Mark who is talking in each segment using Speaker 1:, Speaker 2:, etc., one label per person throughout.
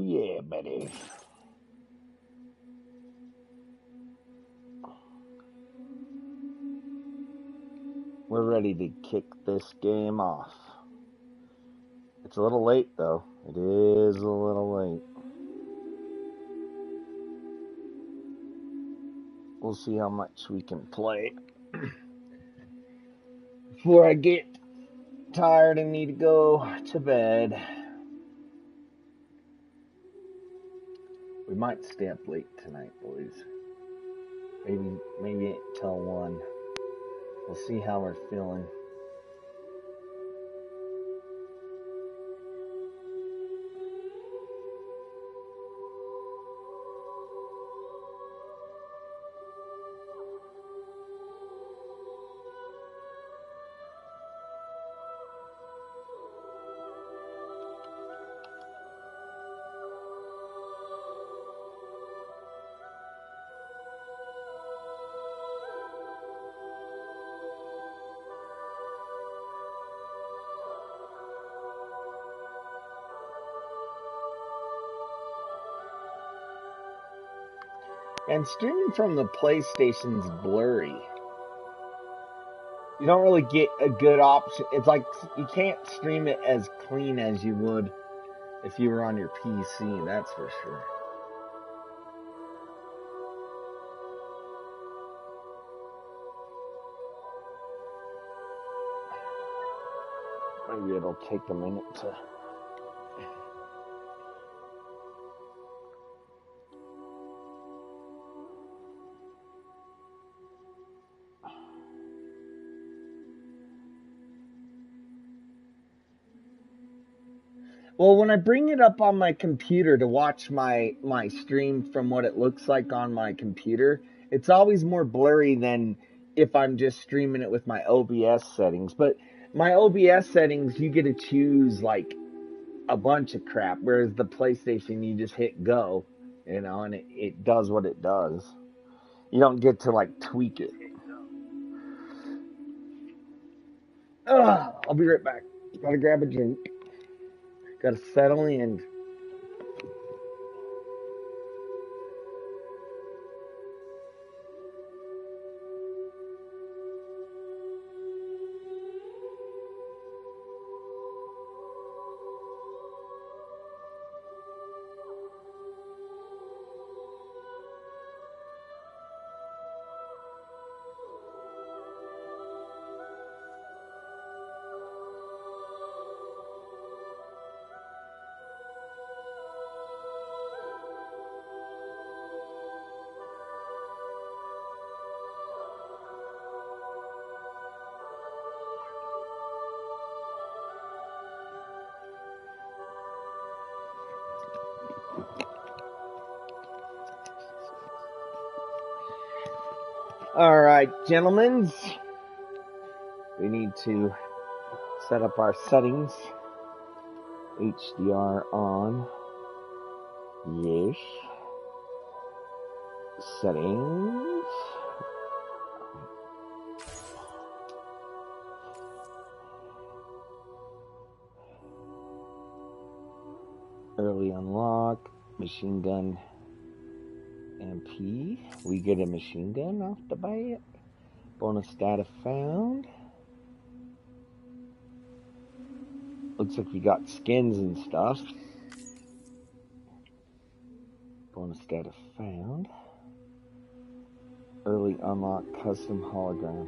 Speaker 1: yeah, buddy. We're ready to kick this game off. It's a little late, though. It is a little late. We'll see how much we can play before I get tired and need to go to bed. We might stay up late tonight, boys. Maybe till 1. We'll see how we're feeling. And streaming from the PlayStation's blurry. You don't really get a good option. It's like you can't stream it as clean as you would if you were on your PC, that's for sure. Maybe it'll take a minute to... Well, when I bring it up on my computer to watch my stream from what it looks like on my computer, it's always more blurry than if I'm just streaming it with my OBS settings. But my OBS settings, you get to choose like a bunch of crap, whereas the PlayStation, you just hit go, you know, and it does what it does. You don't get to like tweak it. I'll be right back. Gotta grab a drink. Gotta settle in. Alright, gentlemen. We need to set up our settings. HDR on. Yes. Settings. Early unlock. Machine gun. MP. We get a machine gun off the bat. Bonus data found. Looks like we got skins and stuff. Bonus data found. Early unlock custom hologram.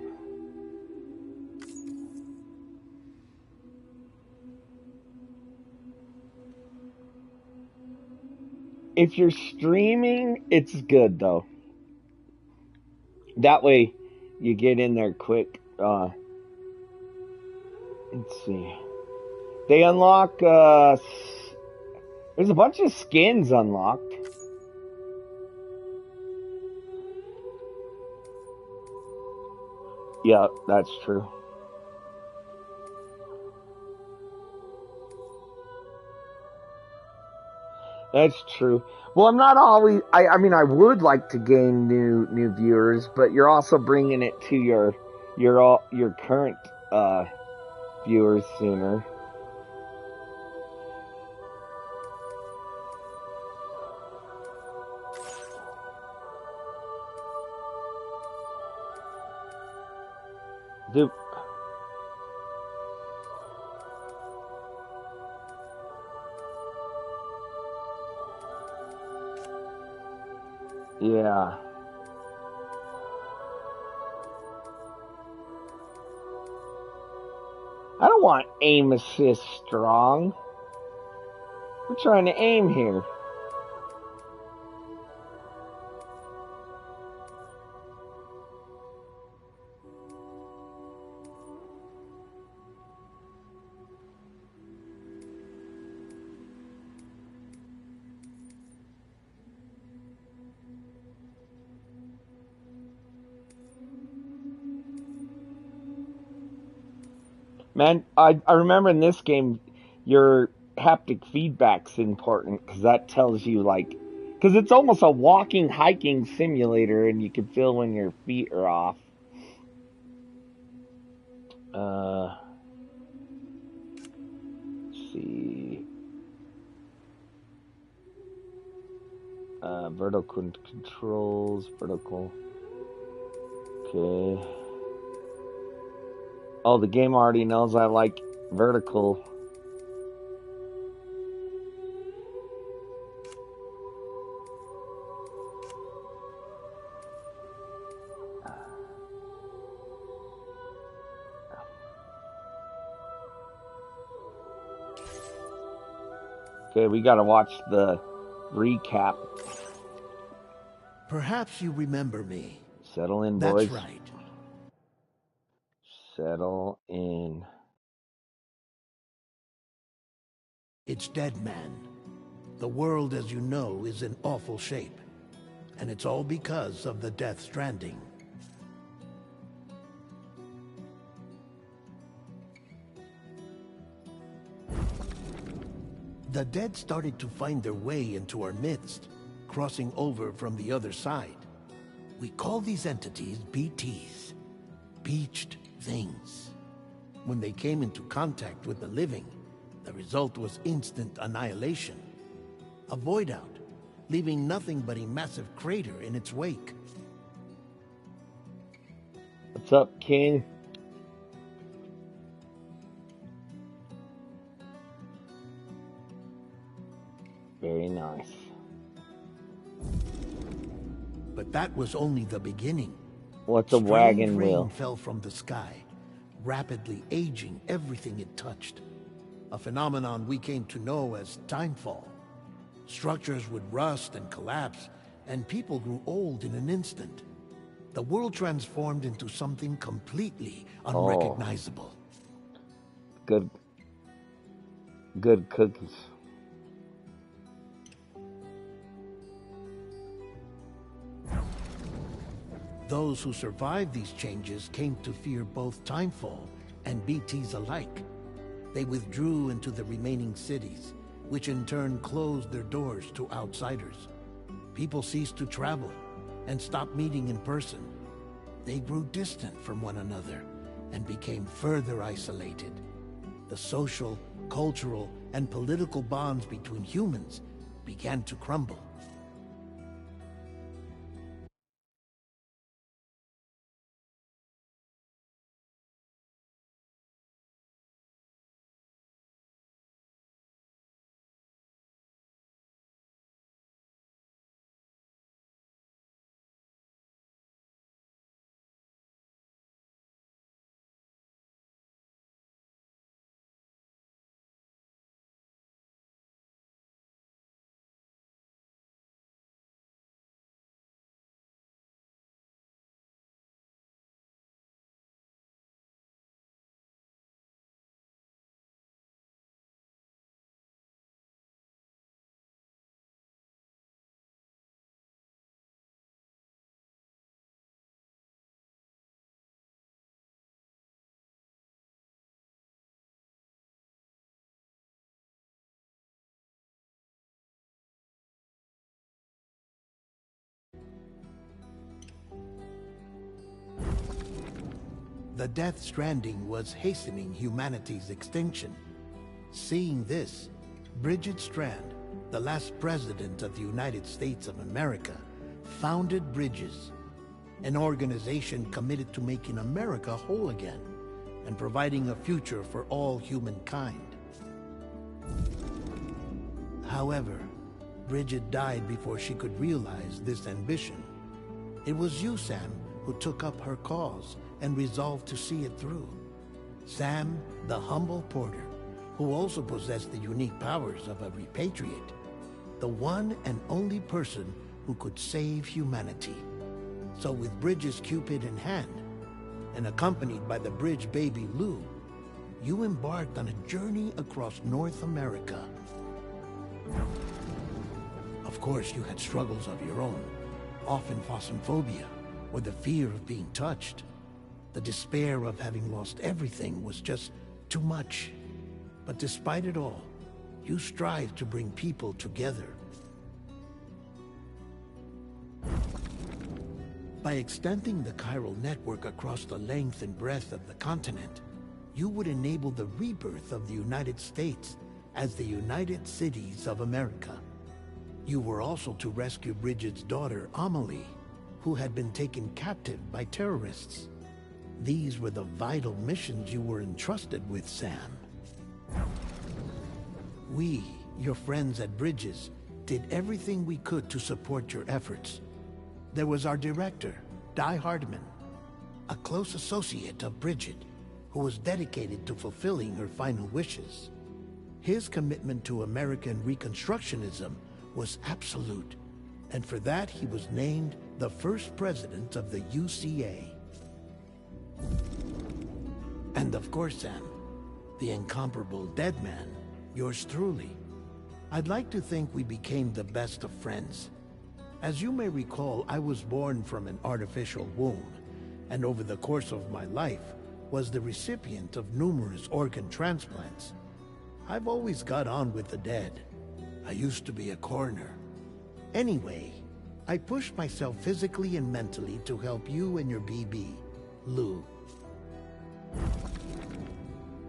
Speaker 1: If you're streaming, it's good though. That way you get in there quick. Let's see. They unlock, there's a bunch of skins unlocked. Yeah, that's true. That's true. Well, I'm not always. I mean, I would like to gain new viewers, but you're also bringing it to your current viewers sooner. Dude. Yeah. I don't want aim assist strong. We're trying to aim here. Man, I remember in this game, your haptic feedback's important because that tells you, like, because it's almost a walking hiking simulator and you can feel when your feet are off. Let's see. Vertical controls, vertical. Okay. Oh, the game already knows I like vertical. Okay, we gotta watch the recap.
Speaker 2: Perhaps you remember me.
Speaker 1: Settle in,
Speaker 2: That's
Speaker 1: boys.
Speaker 2: right.
Speaker 1: Settle in.
Speaker 2: It's Dead Man. The world, as you know, is in awful shape. And it's all because of the Death Stranding. The dead started to find their way into our midst, crossing over from the other side. We call these entities BTs, Beached Things. When they came into contact with the living, the result was instant annihilation. A void out, leaving nothing but a massive crater in its wake.
Speaker 1: What's up, King? Very nice.
Speaker 2: But that was only the beginning.
Speaker 1: What's a wagon wheel?
Speaker 2: Rain fell from the sky, rapidly aging everything it touched. A phenomenon we came to know as timefall. Structures would rust and collapse, and people grew old in an instant. The world transformed into something completely unrecognizable.
Speaker 1: Good cookies.
Speaker 2: Those who survived these changes came to fear both timefall and BTs alike. They withdrew into the remaining cities, which in turn closed their doors to outsiders. People ceased to travel and stopped meeting in person. They grew distant from one another and became further isolated. The social, cultural, and political bonds between humans began to crumble. The Death Stranding was hastening humanity's extinction. Seeing this, Bridget Strand, the last president of the United States of America, founded Bridges. an organization committed to making America whole again and providing a future for all humankind. However, Bridget died before she could realize this ambition. It was you, Sam, who took up her cause and resolved to see it through. Sam, the humble porter, who also possessed the unique powers of a repatriate. The one and only person who could save humanity. So with Bridget's Cupid in hand, and accompanied by the bridge baby Lou, you embarked on a journey across North America. Of course, you had struggles of your own, often phasmophobia, or the fear of being touched. The despair of having lost everything was just too much. But despite it all, you strive to bring people together. By extending the chiral network across the length and breadth of the continent, you would enable the rebirth of the United States as the United Cities of America. You were also to rescue Bridget's daughter, Amelie, who had been taken captive by terrorists. These were the vital missions you were entrusted with, Sam. We, your friends at Bridges, did everything we could to support your efforts. There was our director, Di Hardman, a close associate of Bridget, who was dedicated to fulfilling her final wishes. His commitment to American Reconstructionism was absolute, and for that he was named the first president of the UCA. And of course, Sam, the incomparable Dead Man, yours truly. I'd like to think we became the best of friends. As you may recall, I was born from an artificial womb, and over the course of my life, was the recipient of numerous organ transplants. I've always got on with the dead. I used to be a coroner. Anyway, I pushed myself physically and mentally to help you and your BB, Lou.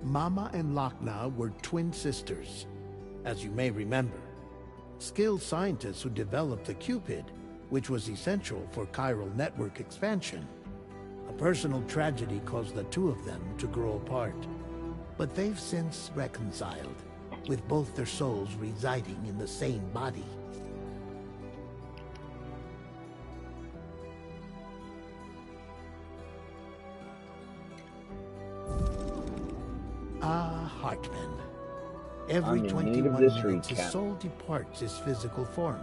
Speaker 2: Mama and Lochna were twin sisters, as you may remember. Skilled scientists who developed the Cupid, which was essential for chiral network expansion. A personal tragedy caused the two of them to grow apart. But they've since reconciled, with both their souls residing in the same body. Hartman. Every 21 minutes, his soul departs his physical form,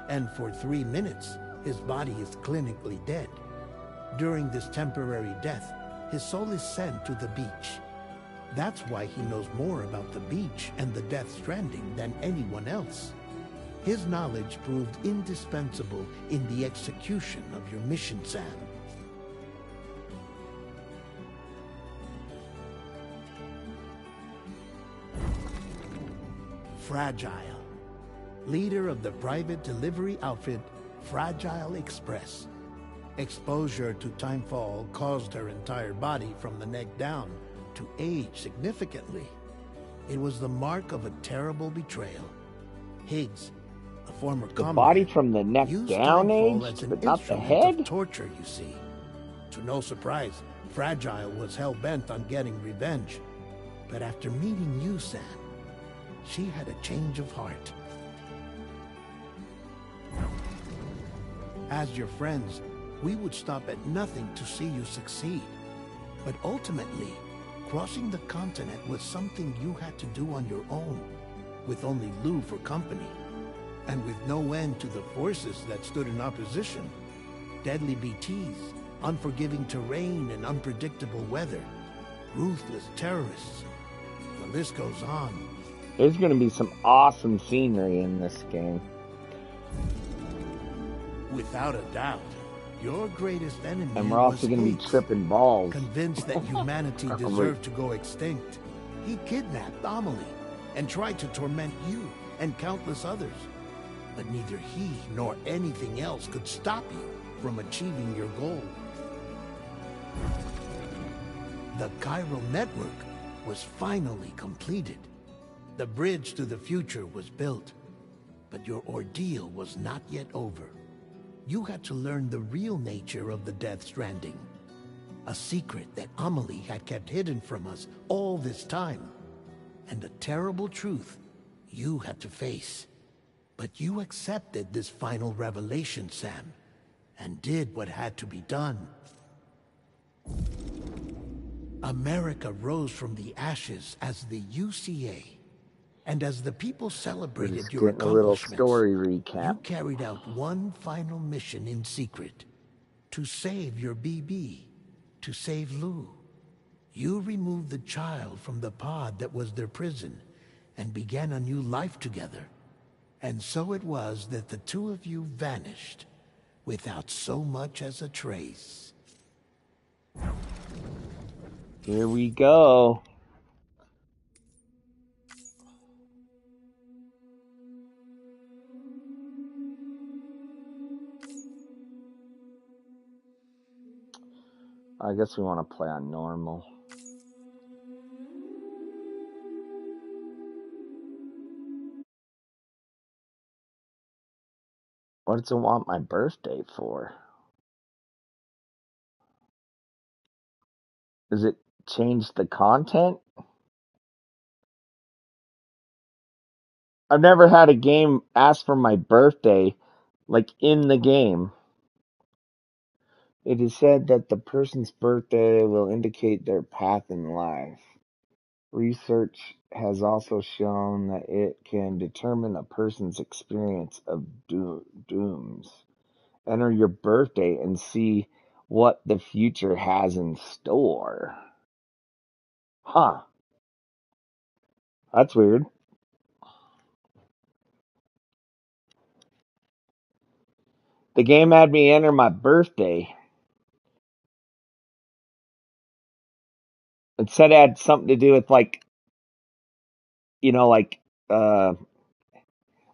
Speaker 2: and for 3 minutes, his body is clinically dead. During this temporary death, his soul is sent to the beach. That's why he knows more about the beach and the Death Stranding than anyone else. His knowledge proved indispensable in the execution of your mission, Sam. Fragile, leader of the private delivery outfit Fragile Express. Exposure to timefall caused her entire body from the neck down to age significantly. It was the mark of a terrible betrayal. Higgs, a former
Speaker 1: the body from the neck down aged, but not the head?
Speaker 2: Of torture, you see. To no surprise, Fragile was hell-bent on getting revenge. But after meeting you, Sam, she had a change of heart. As your friends, we would stop at nothing to see you succeed. But ultimately, crossing the continent was something you had to do on your own, with only Lou for company, and with no end to the forces that stood in opposition. Deadly BTs, unforgiving terrain and unpredictable weather, ruthless terrorists. The list goes on.
Speaker 1: There's going to be some awesome scenery in this game.
Speaker 2: Without a doubt. Your greatest enemy
Speaker 1: and we're also going to be tripping balls.
Speaker 2: Convinced that humanity deserved to go extinct, he kidnapped Amelie and tried to torment you and countless others. But neither he nor anything else could stop you from achieving your goal. The chiral network was finally completed. The bridge to the future was built, but your ordeal was not yet over. you had to learn the real nature of the Death Stranding. A secret that Amelie had kept hidden from us all this time. And a terrible truth you had to face. But you accepted this final revelation, Sam, and did what had to be done. America rose from the ashes as the UCA. And as the people
Speaker 1: We're
Speaker 2: celebrated
Speaker 1: just
Speaker 2: your
Speaker 1: getting a little
Speaker 2: accomplishments,
Speaker 1: story recap.
Speaker 2: you carried out one final mission in secret. To save your BB. To save Lou. You removed the child from the pod that was their prison and began a new life together. And so it was that the two of you vanished without so much as a trace.
Speaker 1: Here we go. I guess we want to play on normal. What does it want my birthday for? Does it change the content? I've never had a game ask for my birthday, like in the game. It is said that the person's birthday will indicate their path in life. Research has also shown that it can determine a person's experience of dooms. Enter your birthday and see what the future has in store. Huh. That's weird. The game had me enter my birthday. It said it had something to do with like, like, oh,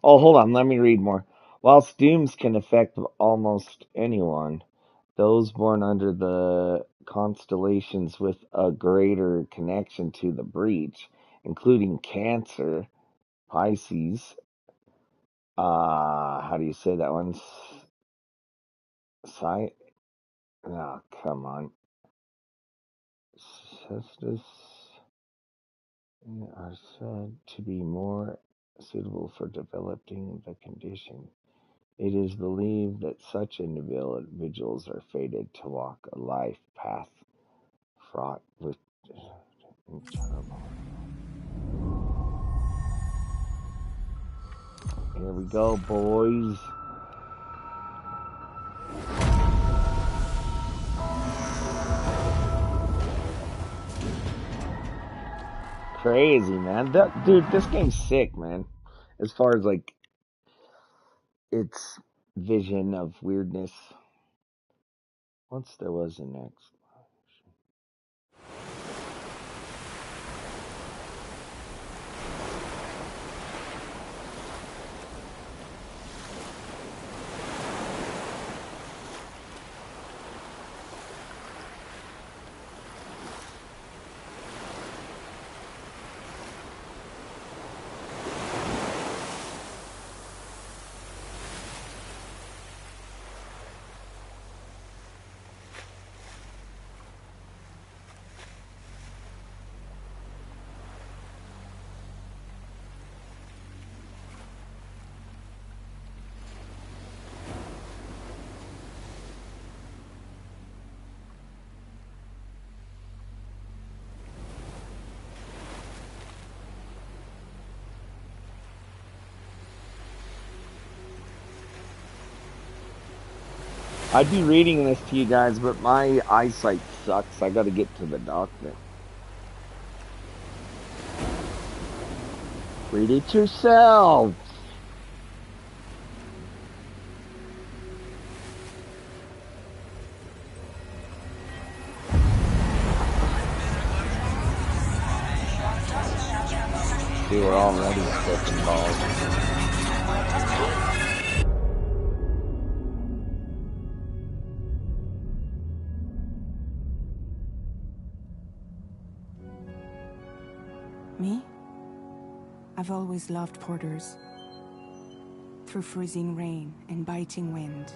Speaker 1: hold on, let me read more. Whilst dooms can affect almost anyone, those born under the constellations with a greater connection to the breach, including Cancer, Pisces, how do you say that one? Oh, come on. Cestus are said to be more suitable for developing the condition. It is believed that such individuals are fated to walk a life path fraught with trouble. Here we go, boys. Crazy, man. Dude, this game's sick, man. As far as like its vision of weirdness. Once there was an X. I'd be reading this to you guys, but my eyesight sucks. I gotta get to the doctor. Read it yourself. See, we're already switching balls.
Speaker 3: Me? I've always loved porters. Through freezing rain and biting wind,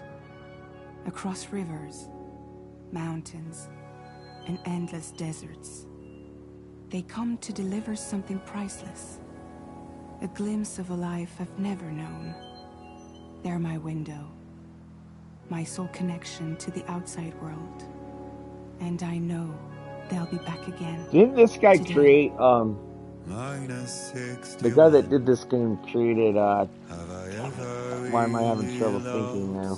Speaker 3: across rivers, mountains, and endless deserts. They come to deliver something priceless, a glimpse of a life I've never known. They're my window, my sole connection to the outside world. And I know they'll be back again.
Speaker 1: Didn't this guy
Speaker 3: today.
Speaker 1: create, the guy that did this game created, why am I having trouble thinking now?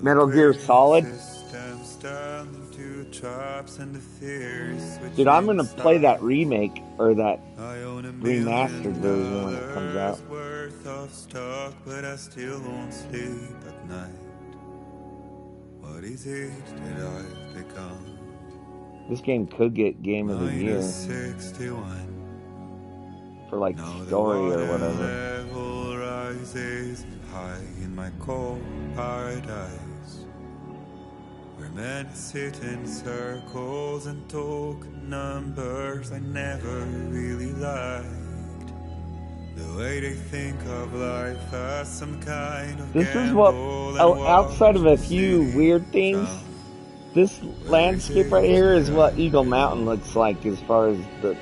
Speaker 1: Metal Gear Solid? Dude, I'm gonna play that remake, or that remastered version when it comes out.
Speaker 4: But I still won't sleep at night. What is it that I've become?
Speaker 1: This game could get Game of the Year
Speaker 4: 61.
Speaker 1: for like
Speaker 4: Now
Speaker 1: story or whatever.
Speaker 4: level rises high in my cold paradise, where men sit in circles and talk numbers I never really liked. The way they think of life as some kind of
Speaker 1: This is what, outside of a few weird things, this landscape right here is what Eagle Mountain looks like as far as the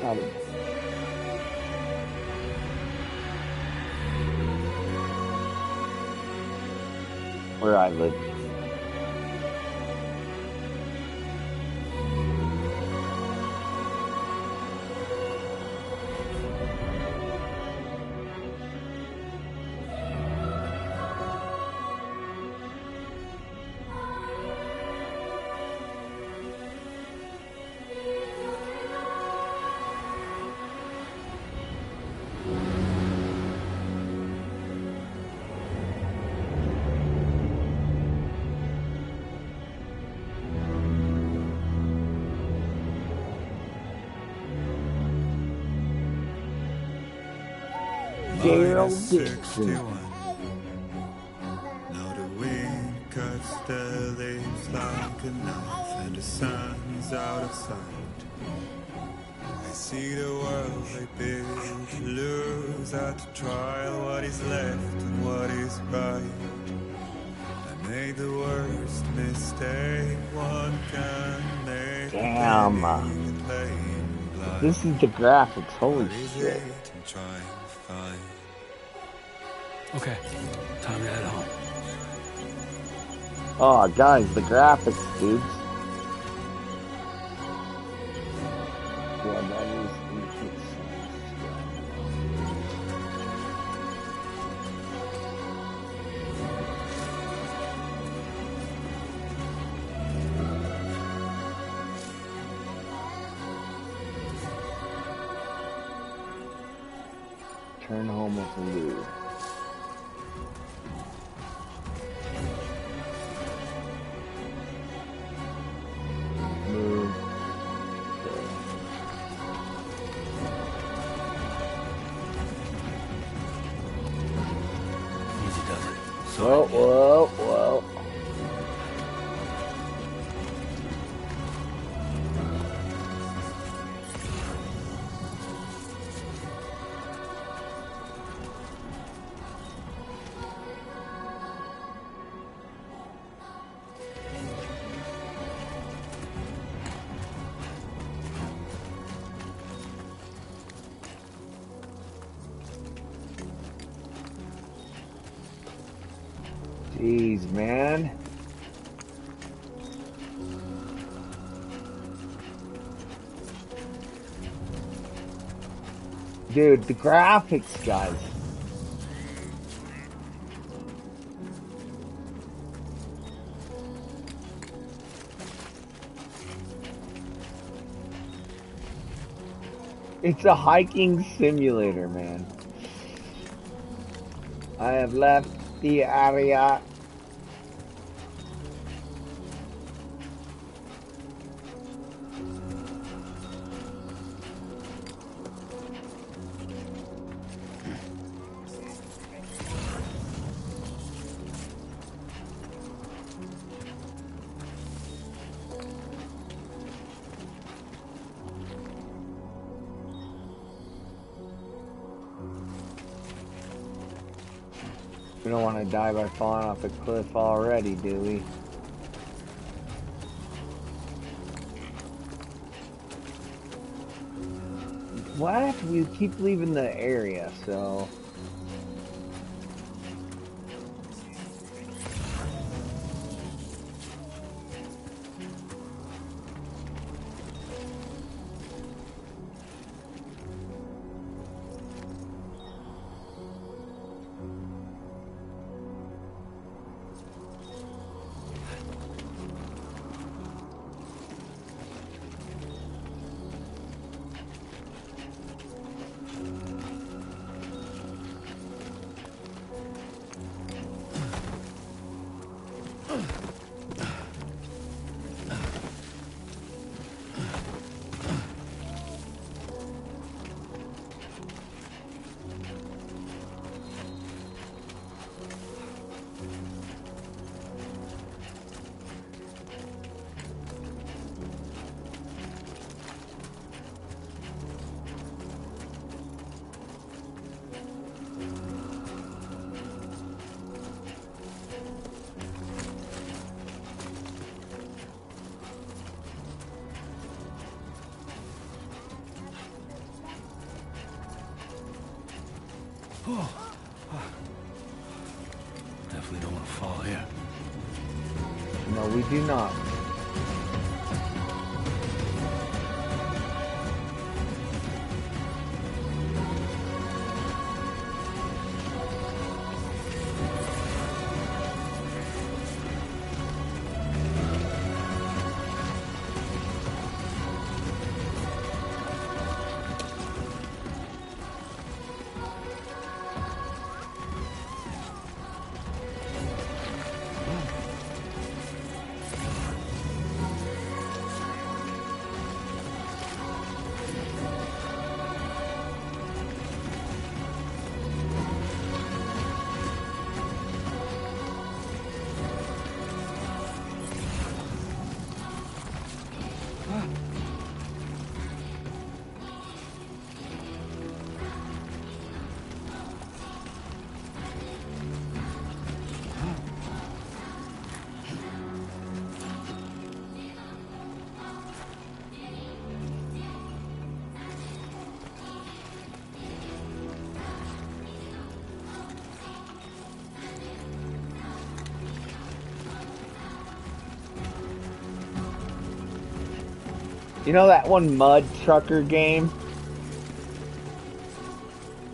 Speaker 1: kind of... where I live. Daryl Dixon.
Speaker 4: Now the wind cuts the leaves like a knife, and the sun is out of sight. I see the world I built to lose at the trial. What is left and what is right? I made the worst mistake one can make.
Speaker 1: Damn. This is the graphics, holy shit.
Speaker 5: Okay, time to head home.
Speaker 1: Oh, guys, the graphics, dudes. Yeah, that is... Turn home with the loot. Move.
Speaker 5: Easy does it.
Speaker 1: Whoa, whoa, whoa. Jeez, man. Dude, the graphics, guys. It's a hiking simulator, man. I have left the area. We don't want to die by falling off a cliff already, do we? What? We keep leaving the area, so...
Speaker 5: Definitely don't want to fall here.
Speaker 1: No, we do not. You know that one mud trucker game?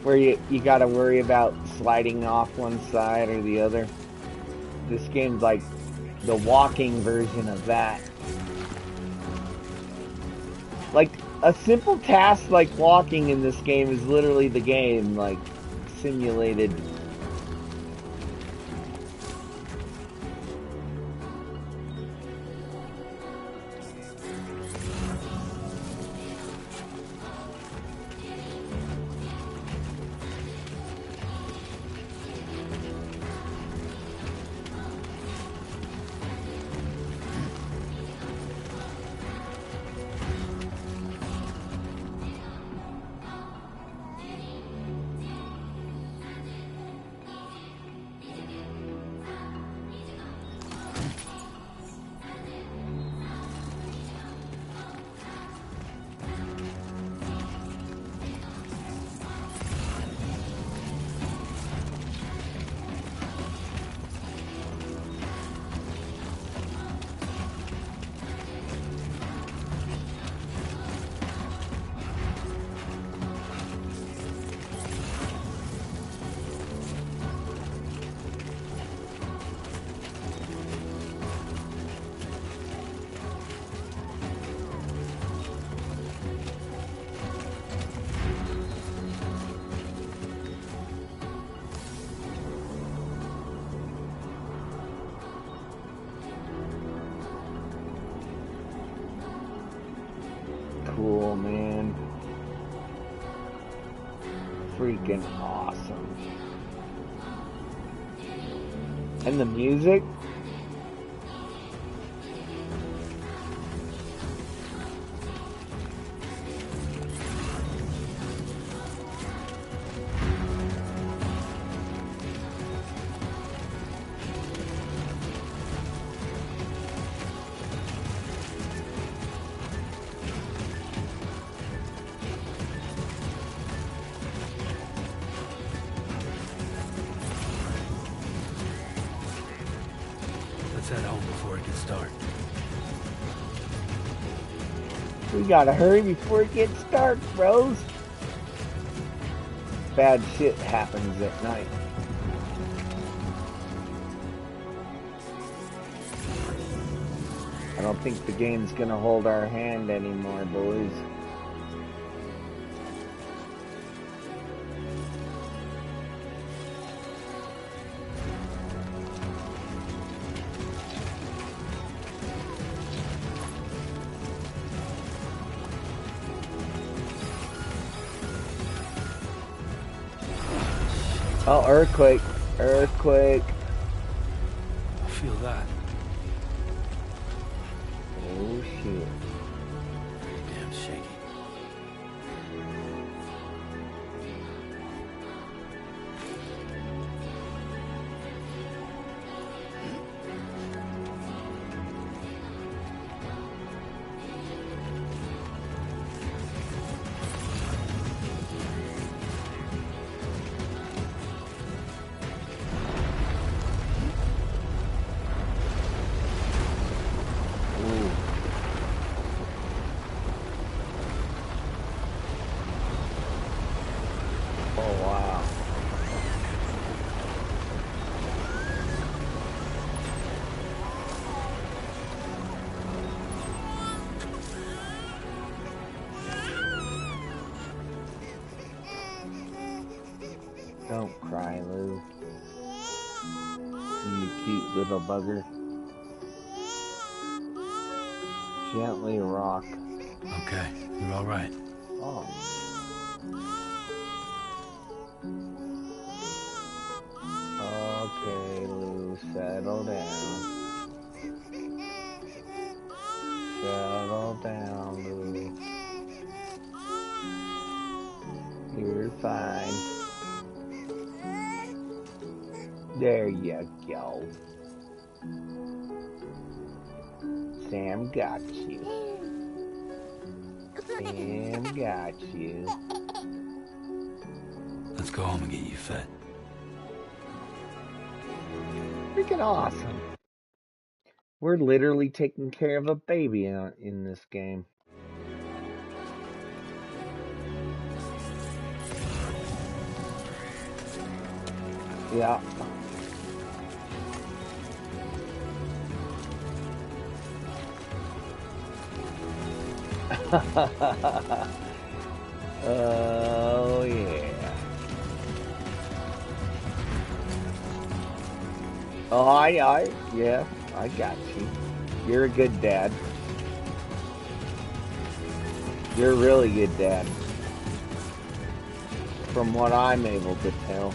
Speaker 1: Where you gotta worry about sliding off one side or the other? This game's like the walking version of that. Like, a simple task like walking in this game is literally the game, like, simulated. Cool, man. Freaking awesome. And the music?
Speaker 5: can start.
Speaker 1: We gotta hurry before it gets dark, bros. Bad shit happens at night. I don't think the game's gonna hold our hand anymore, boys. Oh, earthquake. Earthquake.
Speaker 5: I feel that.
Speaker 1: Oh, shit.
Speaker 5: Pretty damn shaky.
Speaker 1: Ooh. Oh, wow. Don't cry, Lou. You cute little bugger. Gently rock.
Speaker 5: Okay, you're all right.
Speaker 1: Oh. Okay, Lou, settle down. Settle down, Lou. You're fine. There you go. Sam got you. Sam got you.
Speaker 5: Let's go home and get you fed.
Speaker 1: Freaking awesome. We're literally taking care of a baby in this game. Yeah. Oh, yeah. Oh, yeah, I got you. You're a good dad. You're a really good dad. From what I'm able to tell.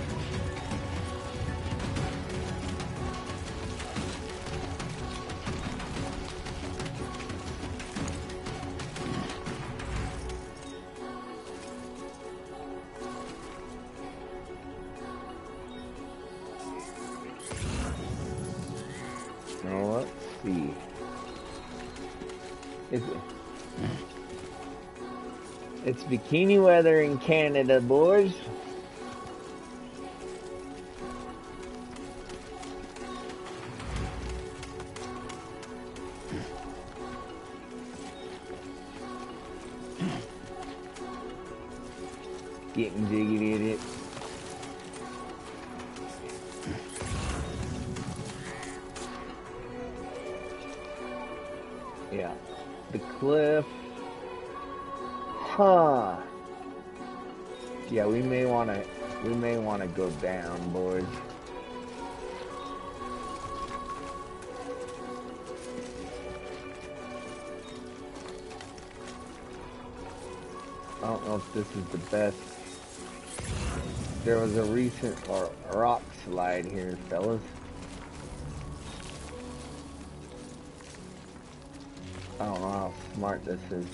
Speaker 1: Now let's see. It's bikini weather in Canada, boys. Getting jiggy at it. Yeah. The cliff. Huh. Yeah, we may wanna go down, boys. I don't know if this is the best. There was a recent rock slide here, fellas. I don't know how smart this is.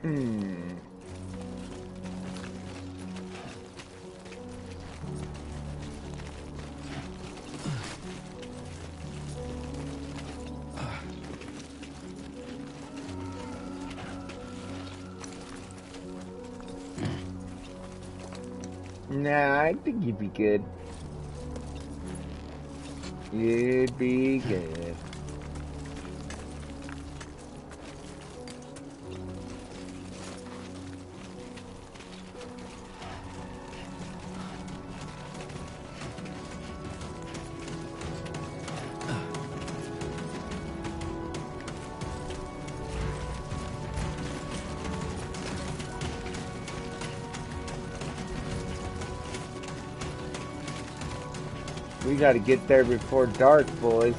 Speaker 1: Hmm. Nah, I think you'd be good. You'd be good. We gotta get there before dark, boys.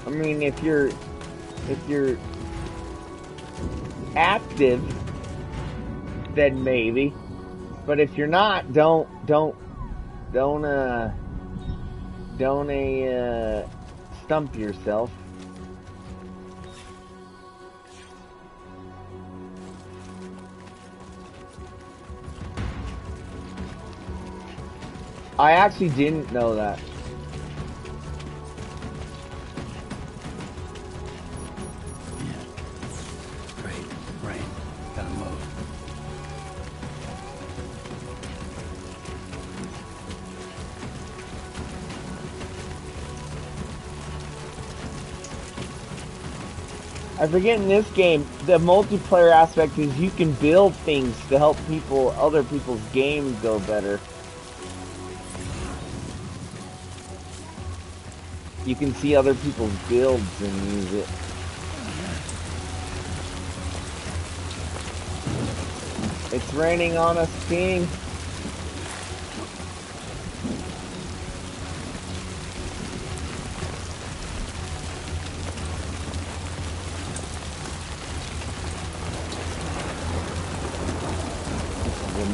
Speaker 1: I mean, if you're active, then maybe. But if you're not, don't stump yourself. I actually didn't know that.
Speaker 5: Yeah. Great. Right. Gotta move.
Speaker 1: I forget in this game, the multiplayer aspect is you can build things to help other people's game go better. You can see other people's builds and use it. It's raining on us, King.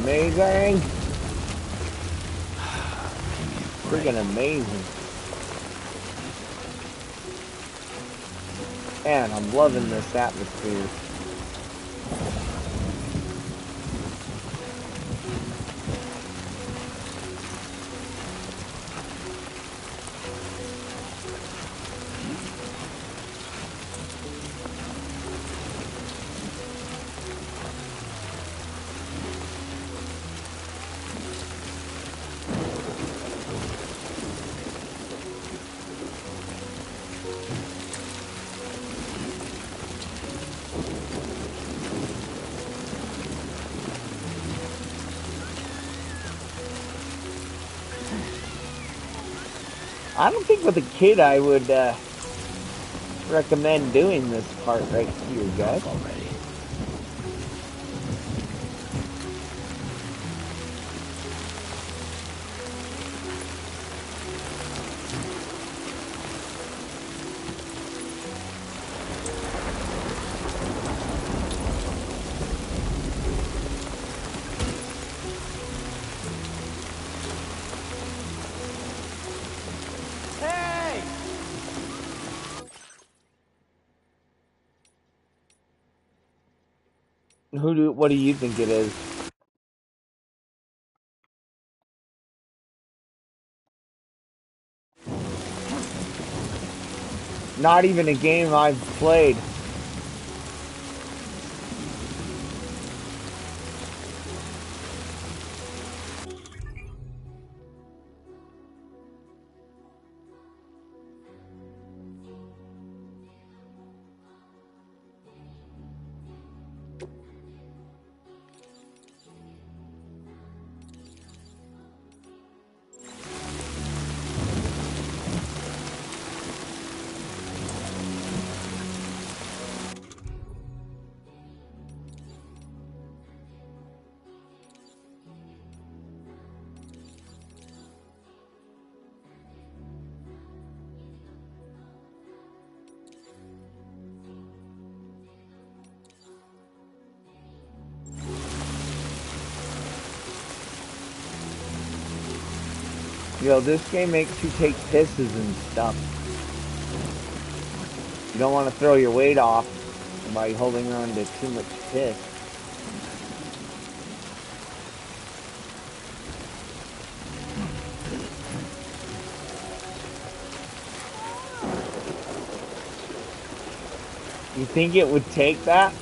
Speaker 1: Amazing. Freaking amazing. Man, I'm loving this atmosphere. I don't think with a kid I would recommend doing this part right here, guys.
Speaker 5: Already.
Speaker 1: What do you think it is? Not even a game I've played. Yo, this game makes you take pisses and stuff. You don't want to throw your weight off by holding on to too much piss. You think it would take that?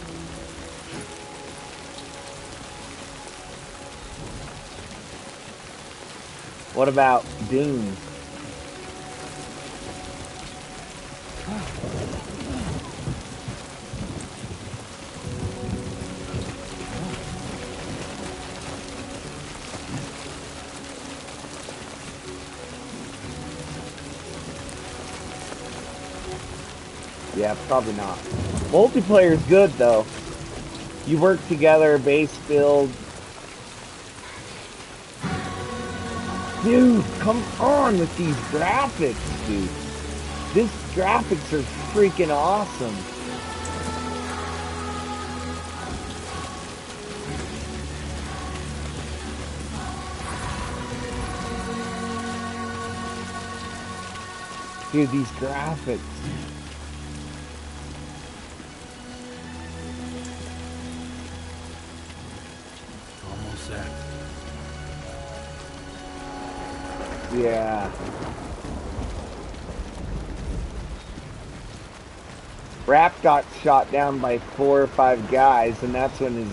Speaker 1: What about dunes? Yeah, probably not. Multiplayer is good though. You work together, base build. Dude, come on with these graphics, dude. These graphics are freaking awesome. Dude, these graphics.
Speaker 5: Almost there.
Speaker 1: Yeah. Rap got shot down by 4 or 5 guys, and that's when his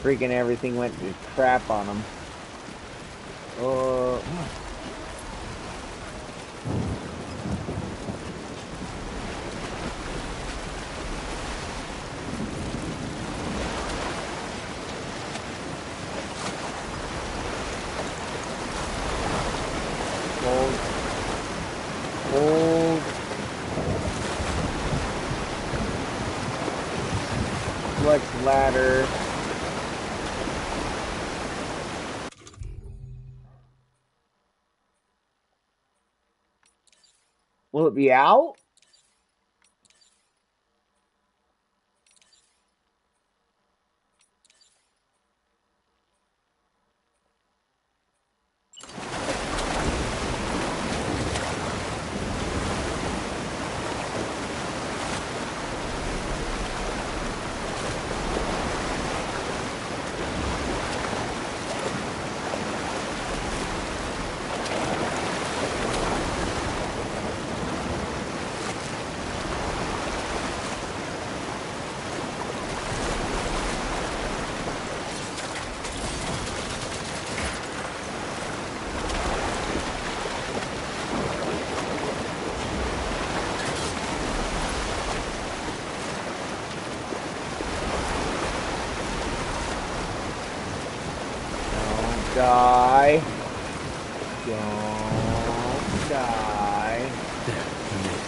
Speaker 1: freaking everything went to crap on him. Hold. Flex ladder. Will it be out? Die. Don't die.
Speaker 5: There, we made it.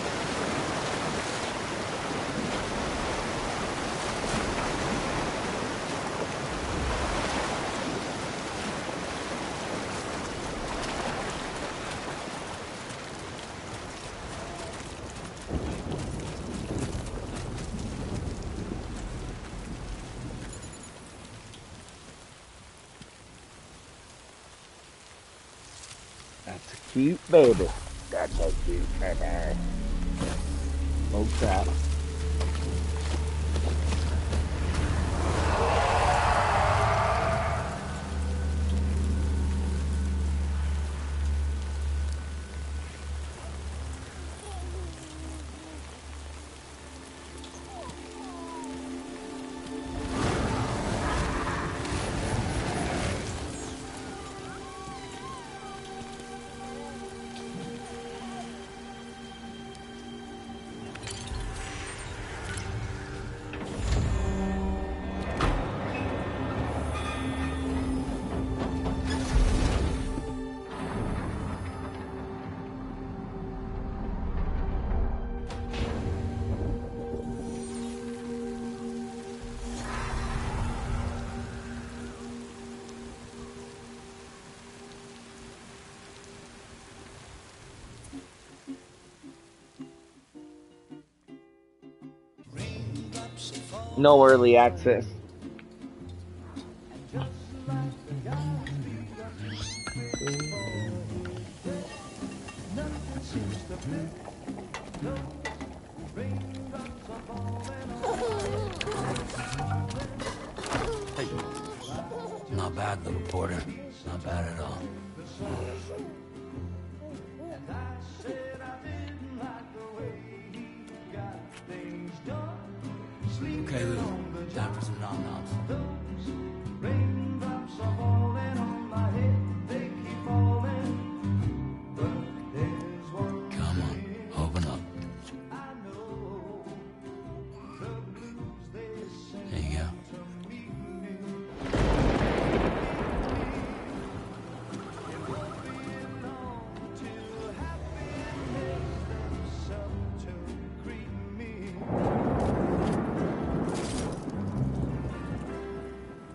Speaker 1: That's a cute baby. That's a cute baby. Oh crap. No early access.
Speaker 5: Not bad, little Porter. Not bad at all. Okay, Lou. Time for some nom-noms. Come on, open up. There you go.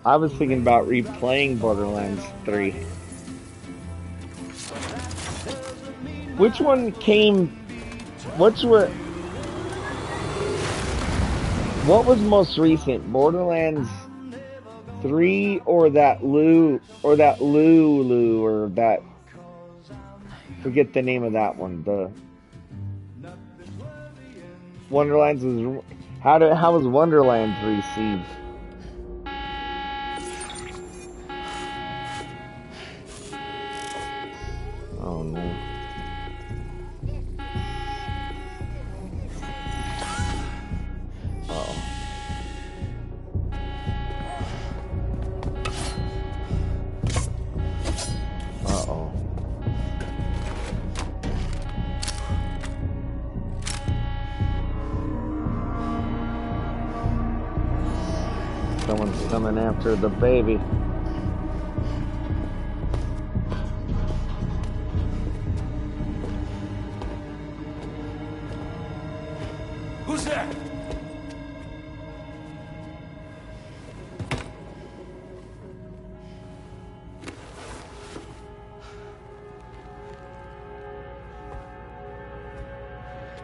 Speaker 1: I was thinking about replaying Borderlands 3. Which one came? What was most recent? Borderlands 3 or that Lulu or that? Forget the name of that one. The Wonderlands was how was Wonderlands received? Oh no. Uh-oh. Uh-oh. Someone's coming after the baby.
Speaker 5: Who's there?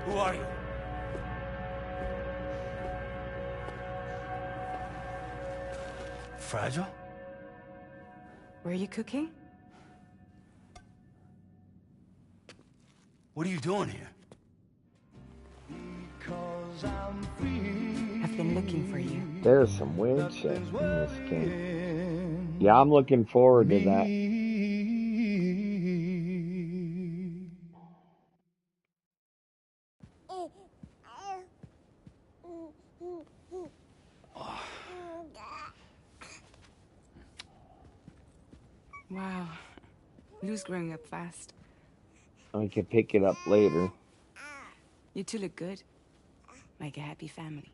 Speaker 5: Who are you? Fragile?
Speaker 3: Were you cooking?
Speaker 5: What are you doing here?
Speaker 3: I've been looking for you.
Speaker 1: There's some weird shit in this game. Yeah, I'm looking forward to that.
Speaker 3: Wow. Lou's growing up fast.
Speaker 1: We can pick it up later.
Speaker 3: You two look good. Like a happy family.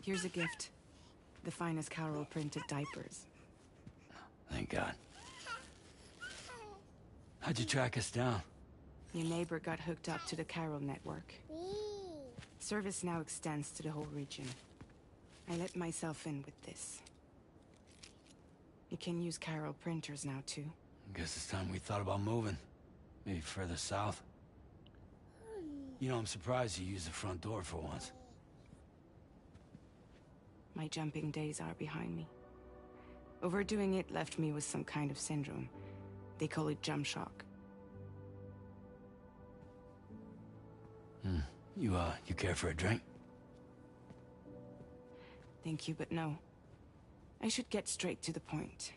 Speaker 3: Here's a gift. The finest Carol printed diapers.
Speaker 5: Thank God. How'd you track us down?
Speaker 3: Your neighbor got hooked up to the Carol network. Service now extends to the whole region. I let myself in with this. You can use Carol printers now too.
Speaker 5: Guess it's time we thought about moving. Maybe further south. You know, I'm surprised you used the front door for once.
Speaker 3: My jumping days are behind me. Overdoing it left me with some kind of syndrome. They call it jump shock.
Speaker 5: You care for a drink?
Speaker 3: Thank you, but no. I should get straight to the point.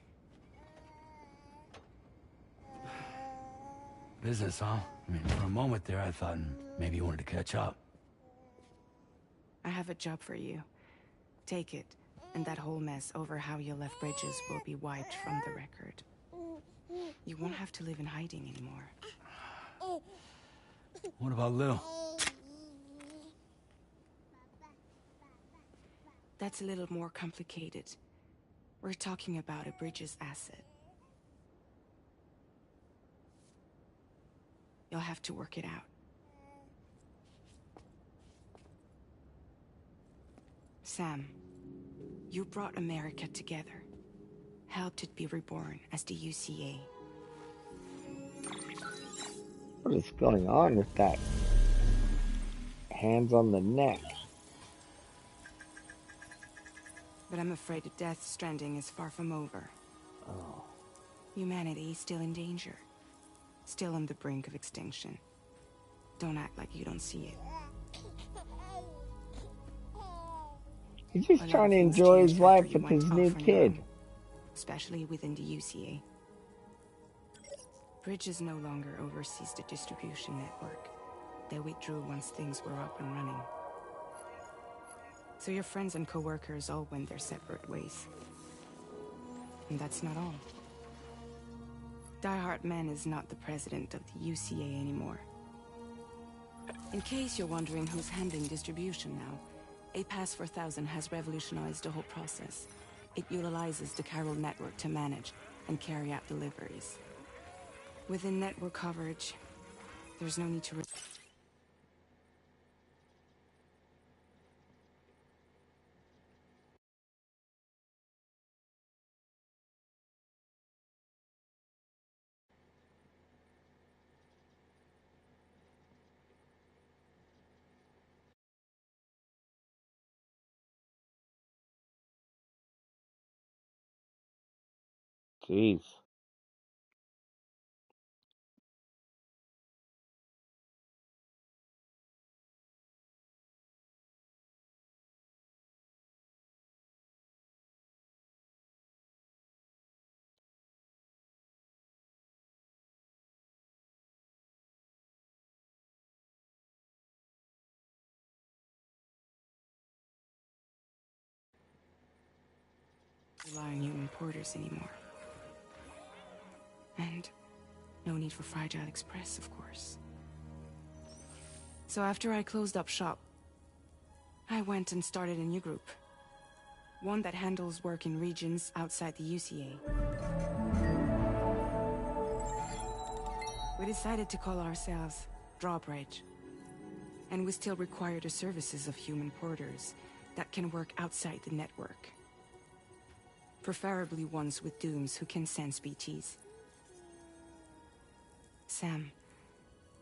Speaker 5: Business, huh? I mean, for a moment there, I thought maybe you wanted to catch up.
Speaker 3: I have a job for you. Take it, and that whole mess over how you left Bridges will be wiped from the record. You won't have to live in hiding anymore.
Speaker 5: What about Lou?
Speaker 3: That's a little more complicated. We're talking about a Bridges asset. You'll have to work it out. Sam, you brought America together. Helped it be reborn as the UCA.
Speaker 1: What is going on with that? Hands on the neck.
Speaker 3: But I'm afraid the Death Stranding is far from over.
Speaker 1: Oh.
Speaker 3: Humanity is still in danger. Still on the brink of extinction. Don't act like you don't see it.
Speaker 1: He's just
Speaker 3: A lot
Speaker 1: trying
Speaker 3: of
Speaker 1: to
Speaker 3: things
Speaker 1: enjoy his
Speaker 3: changed after
Speaker 1: life
Speaker 3: you
Speaker 1: with
Speaker 3: went
Speaker 1: his
Speaker 3: off
Speaker 1: new
Speaker 3: on your
Speaker 1: kid.
Speaker 3: own, especially within the UCA. Bridges no longer oversees the distribution network. They withdrew once things were up and running. So your friends and co-workers all went their separate ways. And that's not all. Die Hard Man is not the president of the UCA anymore. In case you're wondering who's handling distribution now, A Pass 4000 has revolutionized the whole process. It utilizes the chiral network to manage and carry out deliveries. Within network coverage, there's no need to
Speaker 1: Jeez.
Speaker 3: rely on human porters anymore. And no need for Fragile Express, of course. So after I closed up shop, I went and started a new group. One that handles work in regions outside the UCA. We decided to call ourselves Drawbridge. And we still require the services of human porters that can work outside the network. Preferably ones with dooms who can sense BTs. Sam,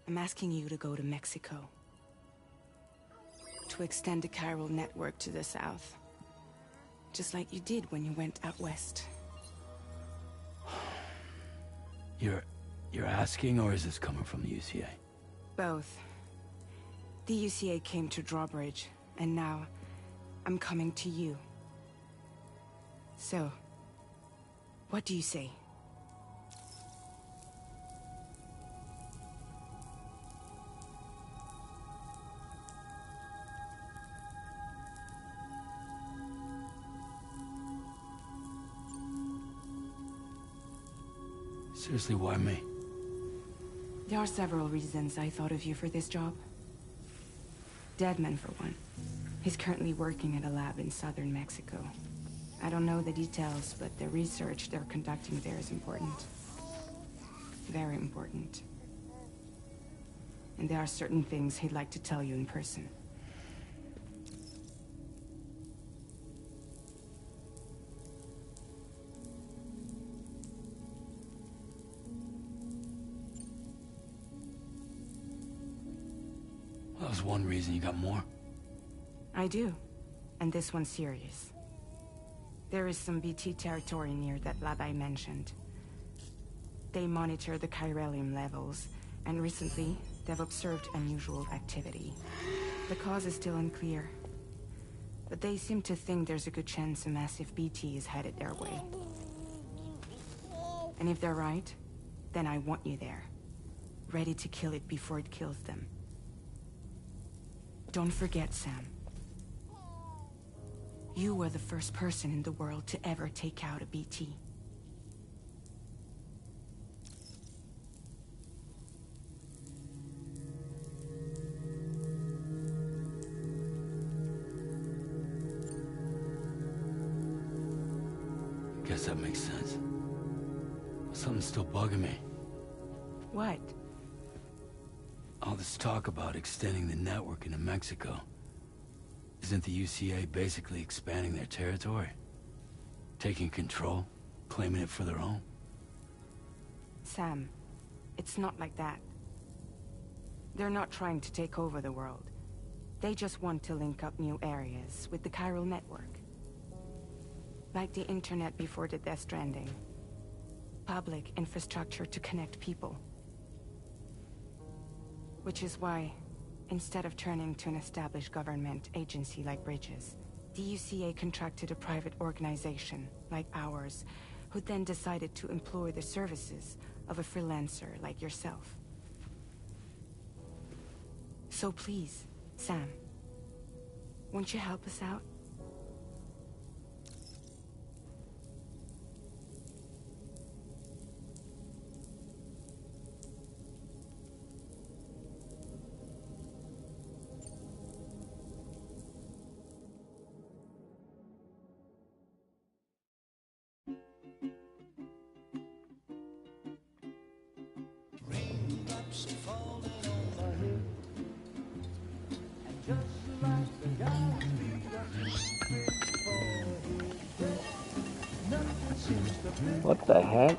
Speaker 3: I'm asking you to go to Mexico. To extend the chiral network to the south. Just like you did when you went out west.
Speaker 5: You're asking, or is this coming from the UCA?
Speaker 3: Both. The UCA came to Drawbridge, and now I'm coming to you. So, what do you say?
Speaker 5: Seriously, why me?
Speaker 3: There are several reasons I thought of you for this job. Deadman, for one. He's currently working at a lab in southern Mexico. I don't know the details, but the research they're conducting there is important. Very important. And there are certain things he'd like to tell you in person.
Speaker 5: Well, that was one reason. You got more?
Speaker 3: I do. And this one's serious. There is some BT territory near that lab I mentioned. They monitor the chiralium levels, and recently, they've observed unusual activity. The cause is still unclear, but they seem to think there's a good chance a massive BT is headed their way. And if they're right, then I want you there, ready to kill it before it kills them. Don't forget, Sam. You were the first person in the world to ever take out a BT.
Speaker 5: Guess that makes sense. Something's still bugging me.
Speaker 3: What?
Speaker 5: All this talk about extending the network into Mexico. Isn't the UCA basically expanding their territory? Taking control? Claiming it for their own?
Speaker 3: Sam, it's not like that. They're not trying to take over the world. They just want to link up new areas with the chiral network. Like the internet before the Death Stranding. Public infrastructure to connect people. Which is why, instead of turning to an established government agency like Bridges, The UCA contracted a private organization, like ours, who then decided to employ the services of a freelancer like yourself. So please, Sam, won't you help us out?
Speaker 1: What the heck?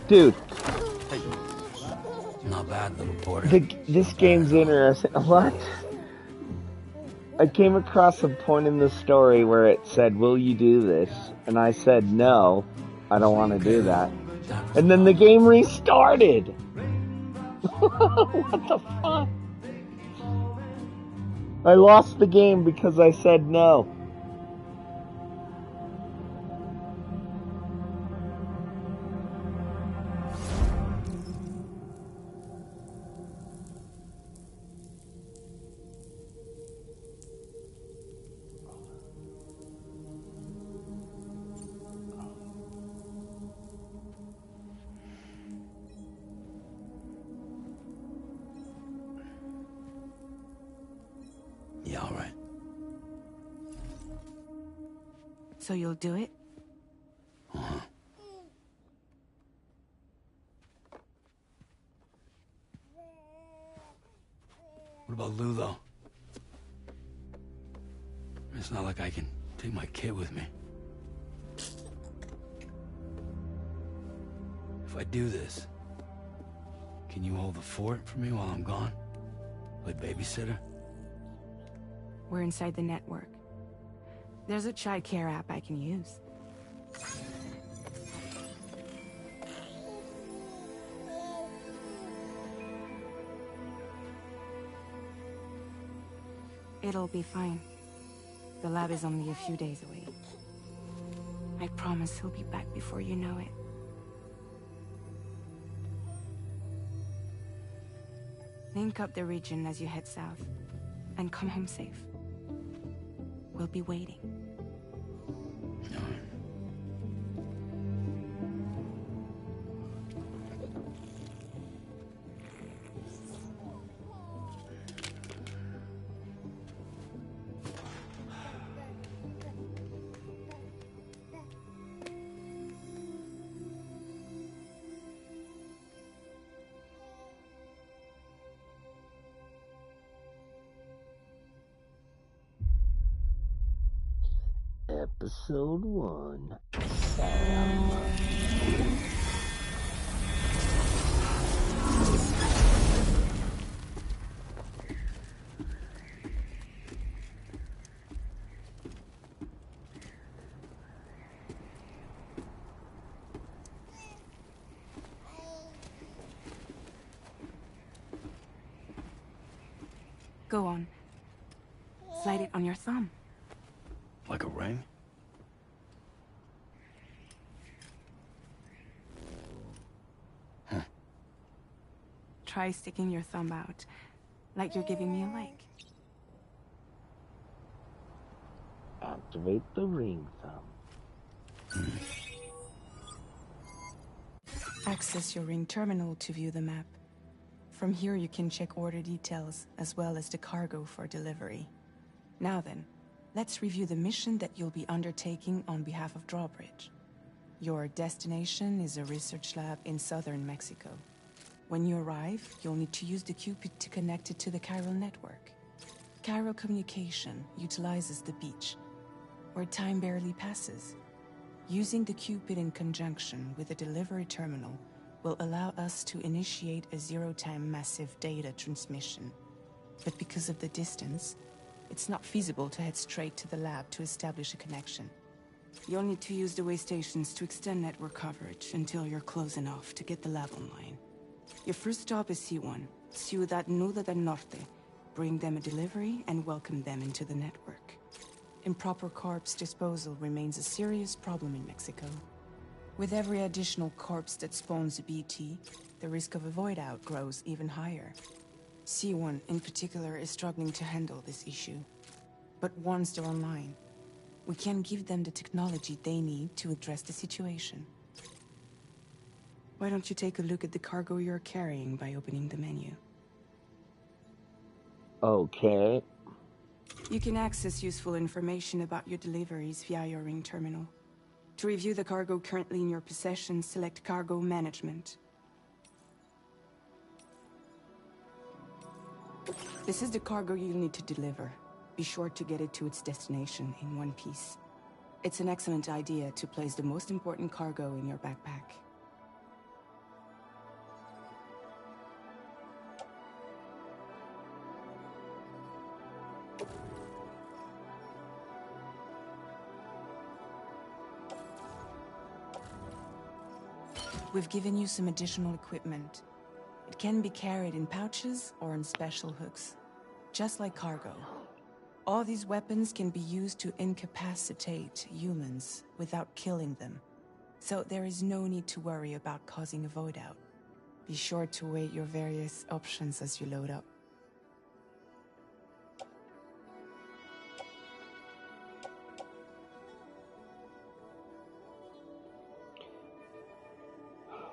Speaker 1: Dude,
Speaker 5: Not bad, little porter.
Speaker 1: this
Speaker 5: Not bad
Speaker 1: game's
Speaker 5: at all.
Speaker 1: interesting. What? I came across a point in the story where it said, "Will you do this?" And I said, "No, I don't want to
Speaker 5: Okay,
Speaker 1: do
Speaker 5: Lee.
Speaker 1: that."
Speaker 5: Time for
Speaker 1: And
Speaker 5: some
Speaker 1: then the
Speaker 5: help.
Speaker 1: game restarted. What the fuck? I lost the game because I said no.
Speaker 5: Yeah, all right.
Speaker 3: So you'll do it?
Speaker 5: Uh-huh. What about Lou, though? It's not like I can take my kid with me. If I do this, can you hold the fort for me while I'm gone? Play babysitter?
Speaker 3: We're inside the network. There's a child care app I can use. It'll be fine. The lab is only a few days away. I promise he'll be back before you know it. Link up the region as you head south, and come home safe. We'll be waiting.
Speaker 5: All right.
Speaker 1: Episode 1. Sam.
Speaker 3: Go on. Slide it on your thumb.
Speaker 5: Like a ring?
Speaker 3: Try sticking your thumb out, like you're giving me a like.
Speaker 1: Activate the ring thumb.
Speaker 3: Access your ring terminal to view the map. From here you can check order details, as well as the cargo for delivery. Now then, let's review the mission that you'll be undertaking on behalf of Drawbridge. Your destination is a research lab in southern Mexico. When you arrive, you'll need to use the Cupid to connect it to the chiral network. Chiral communication utilizes the beach, where time barely passes. Using the Cupid in conjunction with the delivery terminal will allow us to initiate a zero-time massive data transmission. But because of the distance, it's not feasible to head straight to the lab to establish a connection. You'll need to use the way stations to extend network coverage until you're close enough to get the lab online. Your first stop is C1, Ciudad Nuda del Norte. Bring them a delivery and welcome them into the network. Improper corpse disposal remains a serious problem in Mexico. With every additional corpse that spawns a BT, the risk of a void out grows even higher. C1 in particular is struggling to handle this issue. But once they're online, we can give them the technology they need to address the situation. Why don't you take a look at the cargo you're carrying by opening the menu?
Speaker 1: Okay.
Speaker 3: You can access useful information about your deliveries via your ring terminal. To review the cargo currently in your possession, select Cargo Management. This is the cargo you'll need to deliver. Be sure to get it to its destination in one piece. It's an excellent idea to place the most important cargo in your backpack. We've given you some additional equipment. It can be carried in pouches or in special hooks, just like cargo. All these weapons can be used to incapacitate humans without killing them, so there is no need to worry about causing a void out. Be sure to weigh your various options as you load up.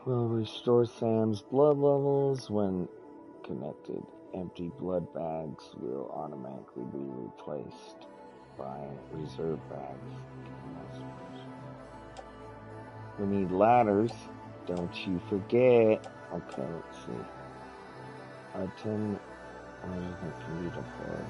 Speaker 1: Will restore Sam's blood levels when connected. Empty blood bags will automatically be replaced by reserve bags. We need ladders. Don't you forget. Okay, let's see. Item. I can read up there.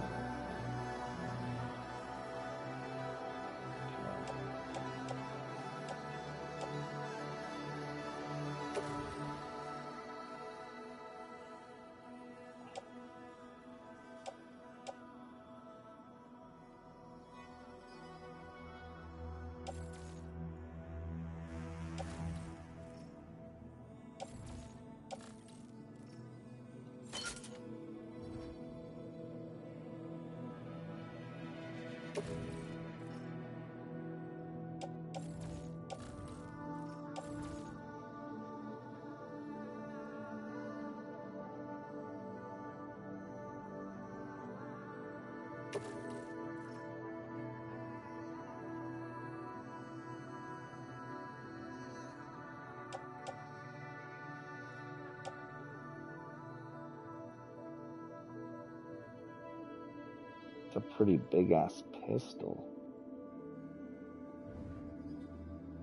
Speaker 1: It's a pretty big ass pistol.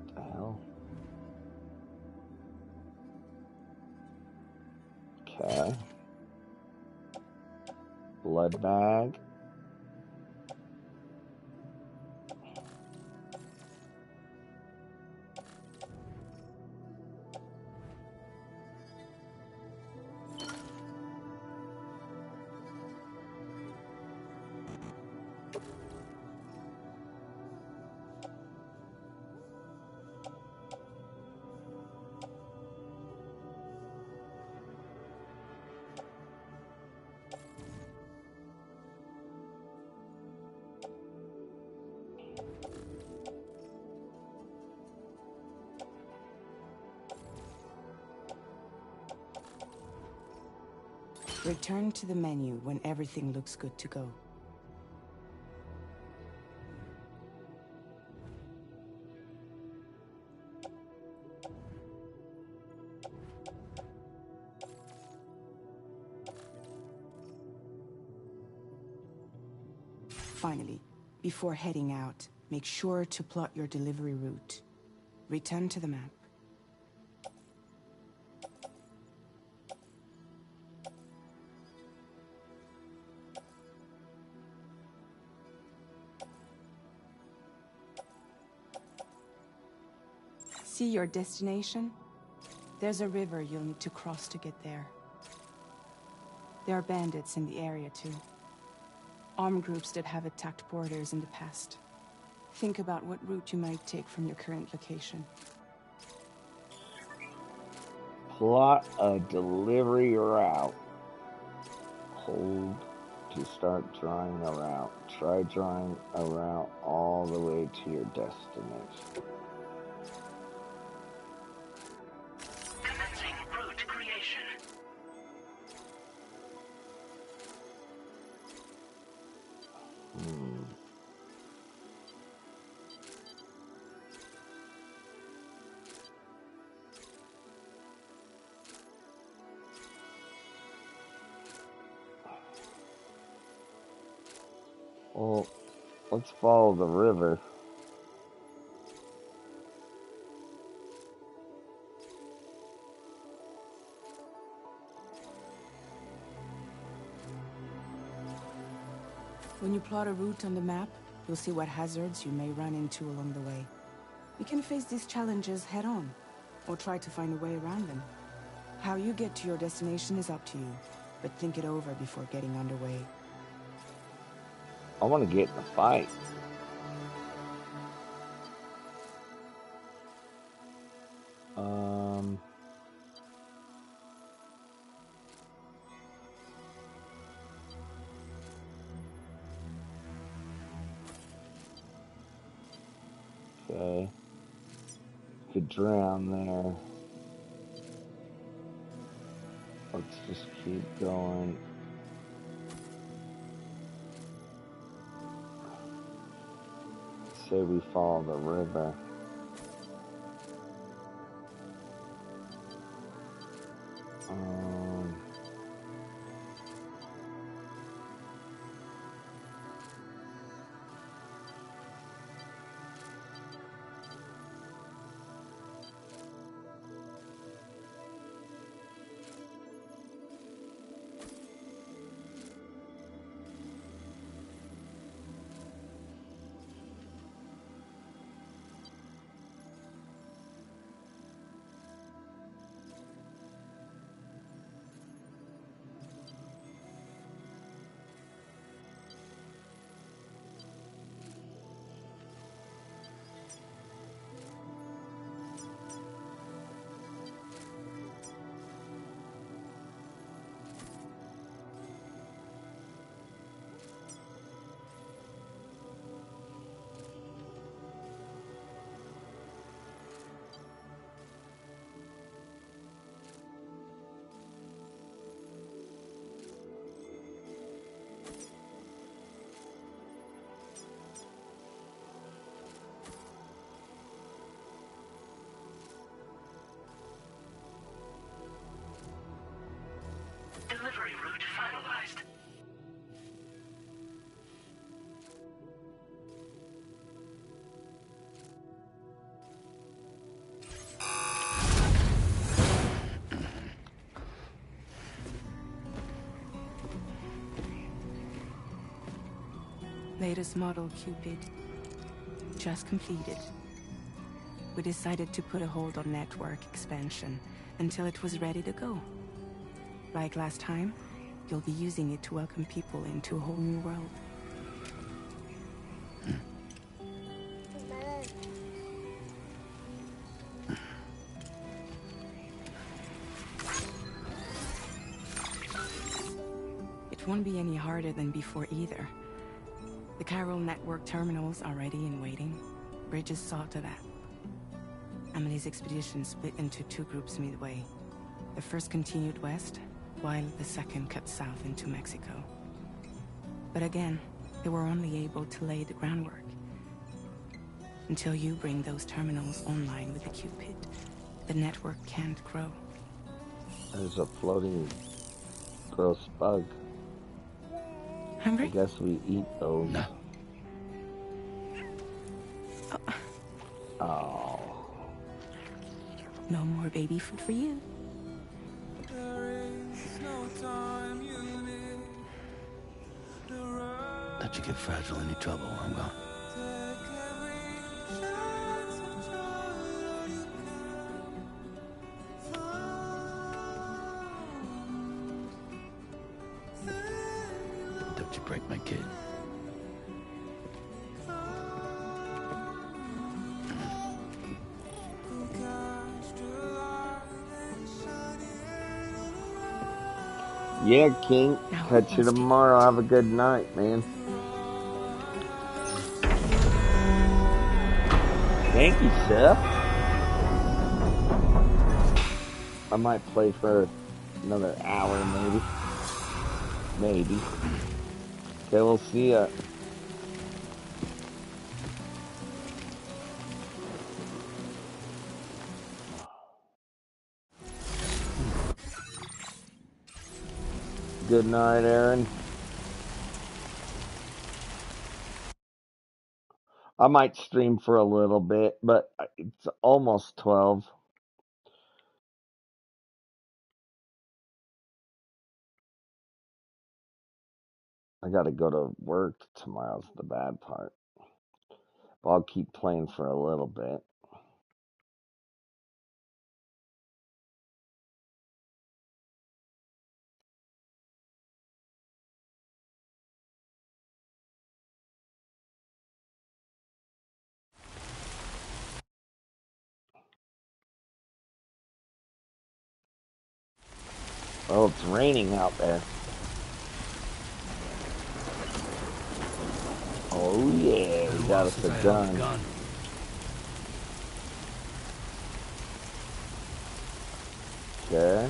Speaker 1: What the hell? Okay. Blood bag.
Speaker 3: Return to the menu when everything looks good to go. Finally, before heading out, make sure to plot your delivery route. Return to the map. See your destination? There's a river you'll need to cross to get there. There are bandits in the area too. Armed groups that have attacked borders in the past. Think about what route you might take from your current location.
Speaker 1: Plot a delivery route. hold to start drawing a route. Try drawing a route all the way to your destination.
Speaker 6: Commencing route creation.
Speaker 1: Well, let's follow the river.
Speaker 3: When you plot a route on the map, you'll see what hazards you may run into along the way. You can face these challenges head-on, or try to find a way around them. How you get to your destination is up to you, but think it over before getting underway.
Speaker 1: I want to get in a fight. Okay. Could drown there. Let's just keep going. Say we follow the river.
Speaker 6: Delivery route finalized.
Speaker 3: Latest model Cupid. Just completed. We decided to put a hold on network expansion until it was ready to go. Like last time, you'll be using it to welcome people into a whole new world. It won't be any harder than before either. The Chiral network terminals are ready and waiting. Bridges saw to that. Emily's expedition split into two groups midway. The first continued west, while the second cut south into Mexico. But again, they were only able to lay the groundwork. Until you bring those terminals online with the Cupid, the network can't grow.
Speaker 1: There's a floating gross bug.
Speaker 3: Hungry?
Speaker 1: I guess we eat those.
Speaker 5: No.
Speaker 1: Oh.
Speaker 3: No more baby food for you.
Speaker 5: Let you get fragile any trouble, I'm gone. Don't you break my kid.
Speaker 1: Yeah, King.
Speaker 3: Now who
Speaker 1: Catch you
Speaker 3: wants to...
Speaker 1: tomorrow. Have a good night, man. Thank you, Chef. I might play for another hour, maybe. Maybe. Okay, we'll see ya. Good night, Aaron. I might stream for a little bit, but it's almost 12. I gotta go to work tomorrow's the bad part. But I'll keep playing for a little bit. Oh, it's raining out there. Oh yeah, we got us a gun. Okay.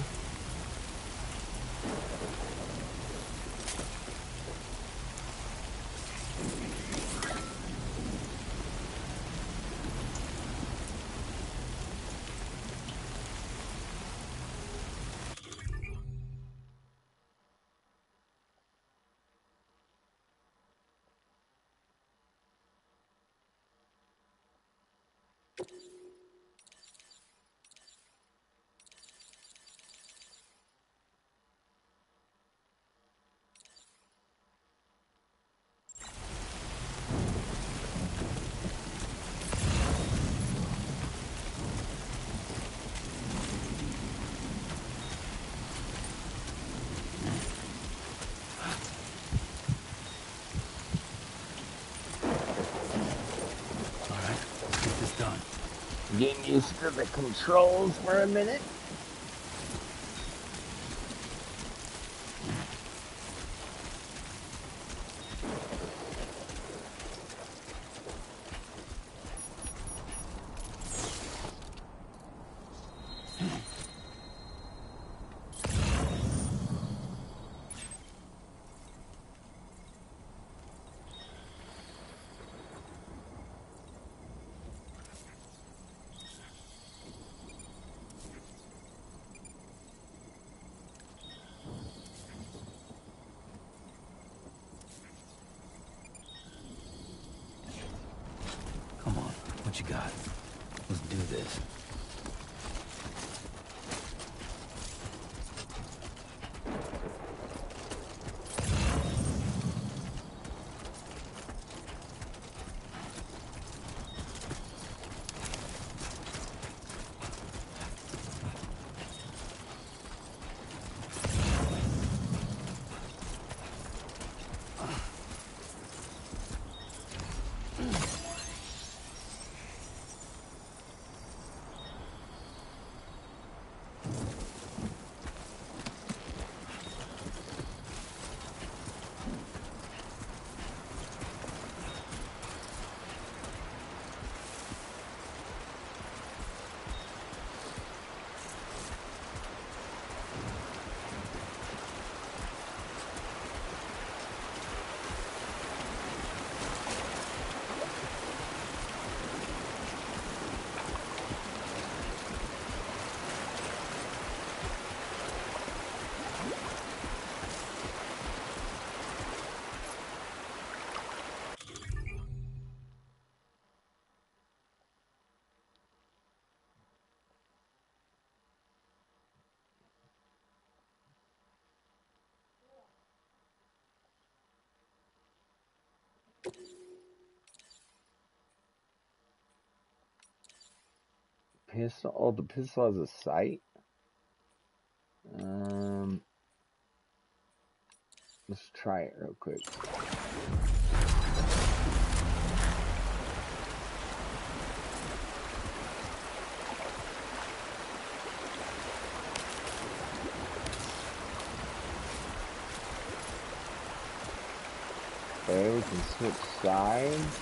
Speaker 1: Getting used to the controls for a minute.
Speaker 5: Come on, what you got? Let's do this.
Speaker 1: Pistol. Oh, the pistol has a sight. Let's try it real quick. Okay, we can switch sides.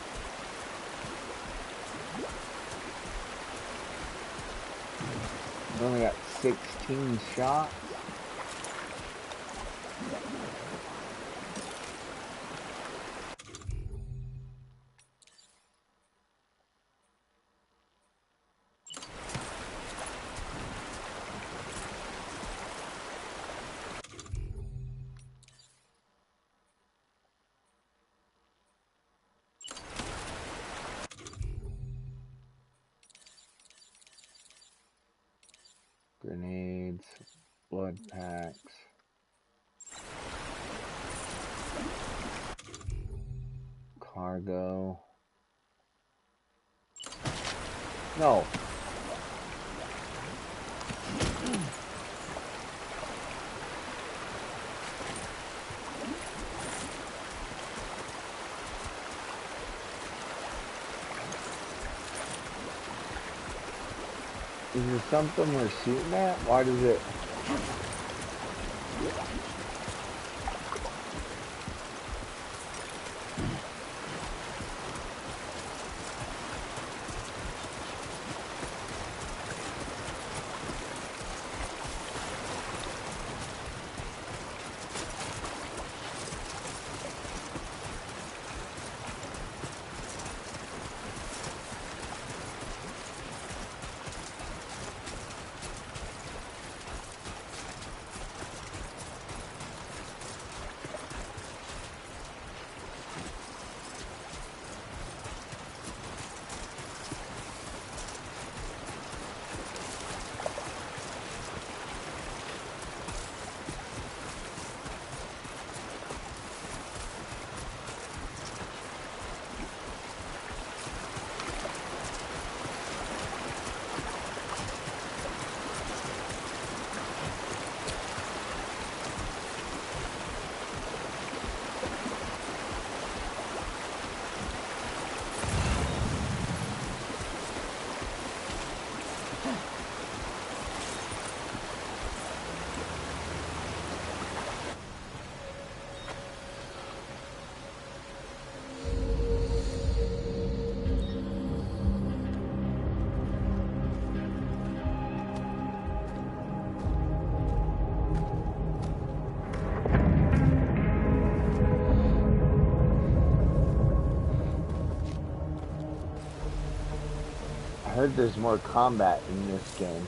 Speaker 1: We only got 16 shots. Grenades, blood packs. Cargo. No. Is there something we're shooting at? Why does it... I heard there's more combat in this game.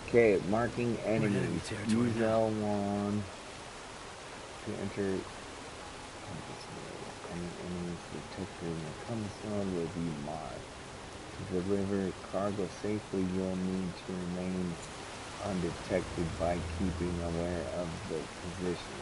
Speaker 1: Okay, marking enemies. Use L1 to enter. Any enemies detected in the combat zone will be marked. To deliver cargo safely, you'll need to remain undetected by keeping aware of the position.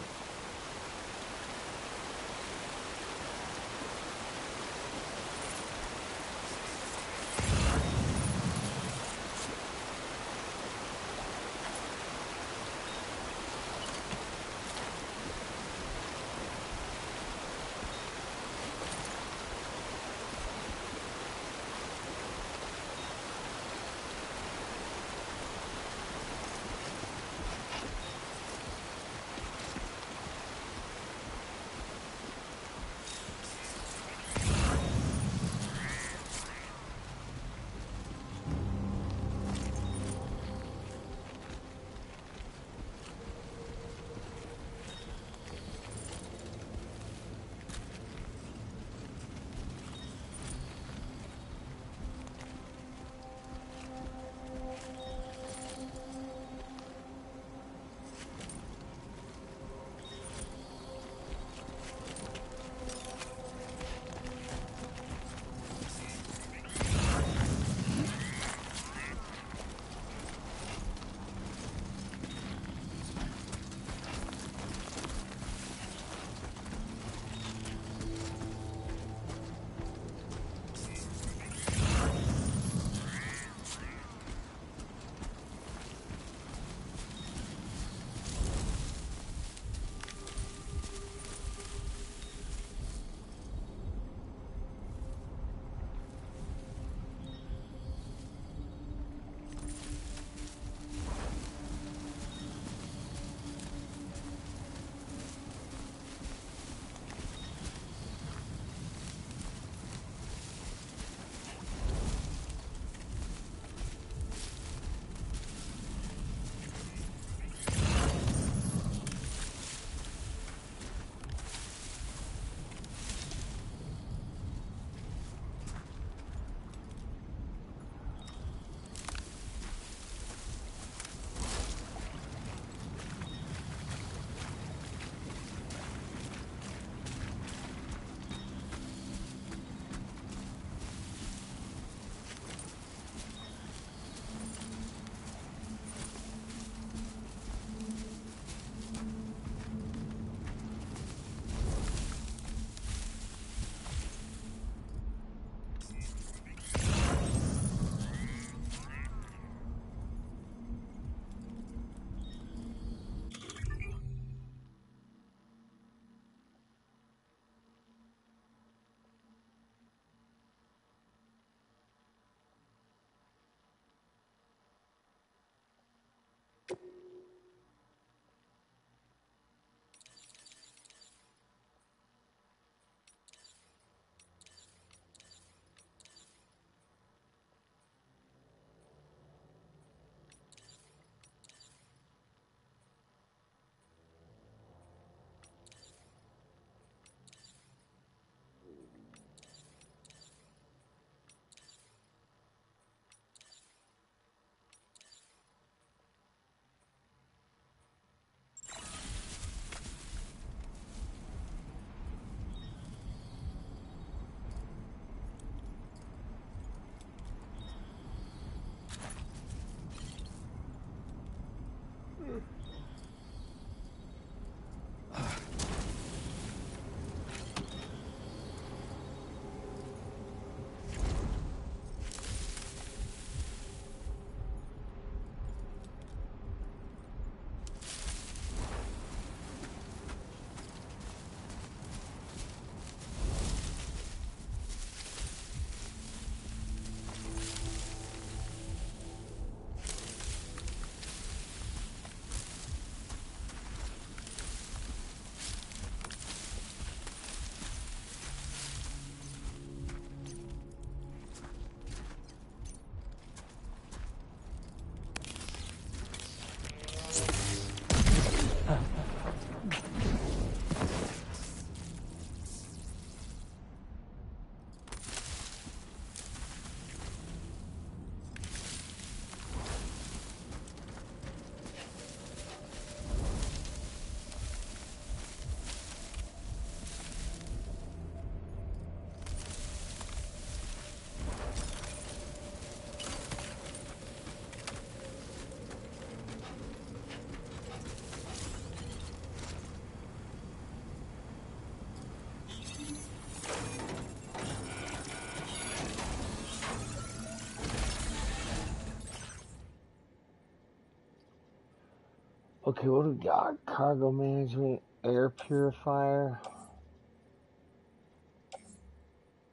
Speaker 1: Okay, what do we got? Cargo management, air purifier,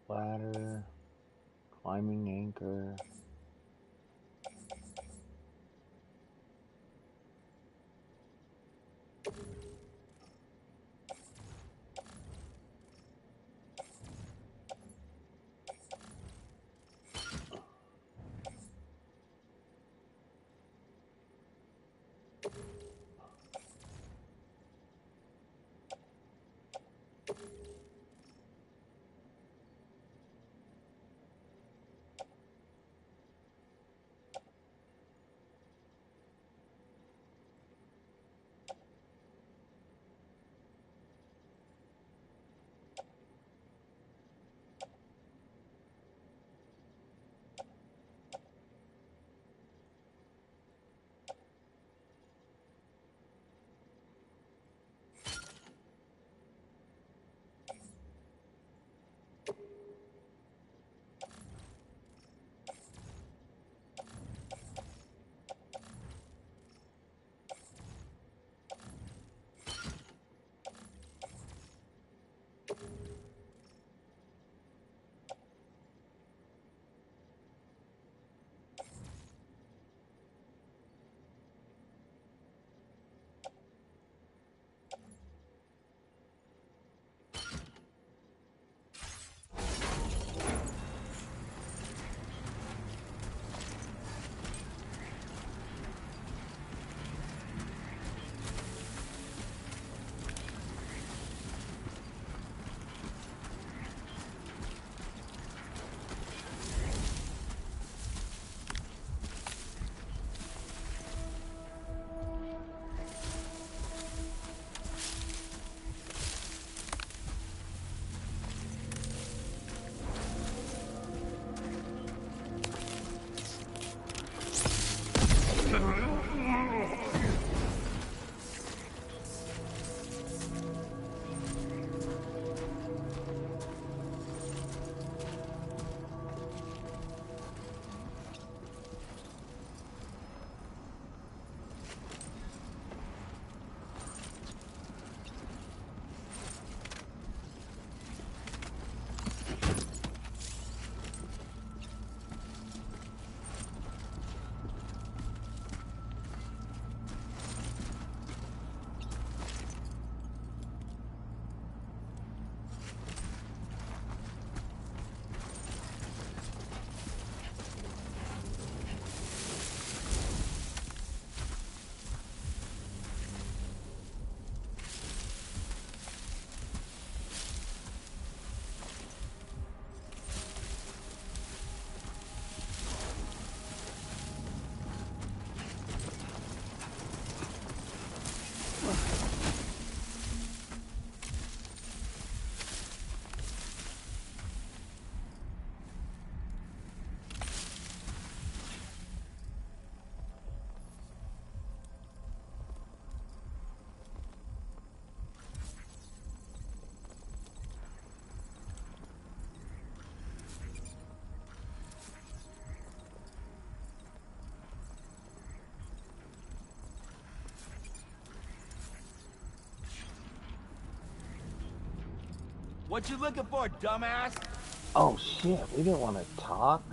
Speaker 1: ladder, climbing anchor.
Speaker 5: What you looking for, dumbass?
Speaker 1: Oh shit, we didn't want to talk.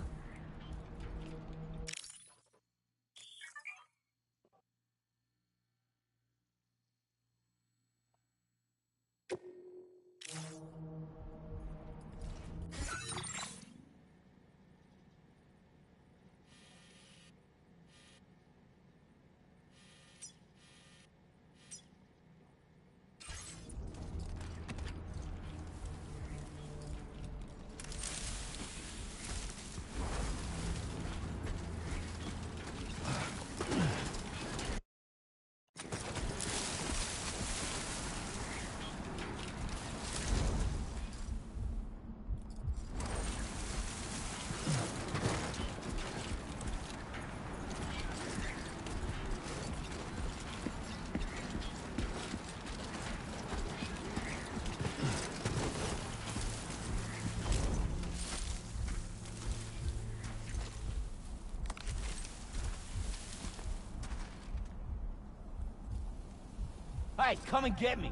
Speaker 5: Hey, come and get me.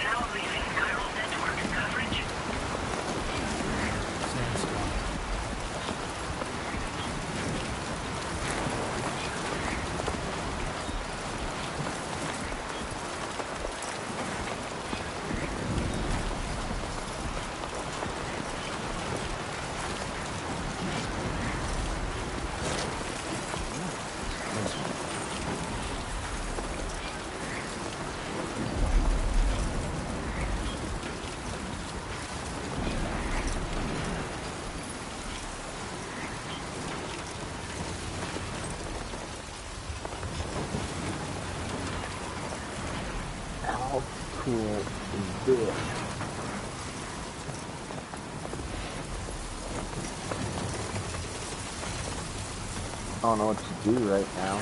Speaker 6: Now leaving viral network coverage.
Speaker 1: How cool is this? I don't know what to do right now.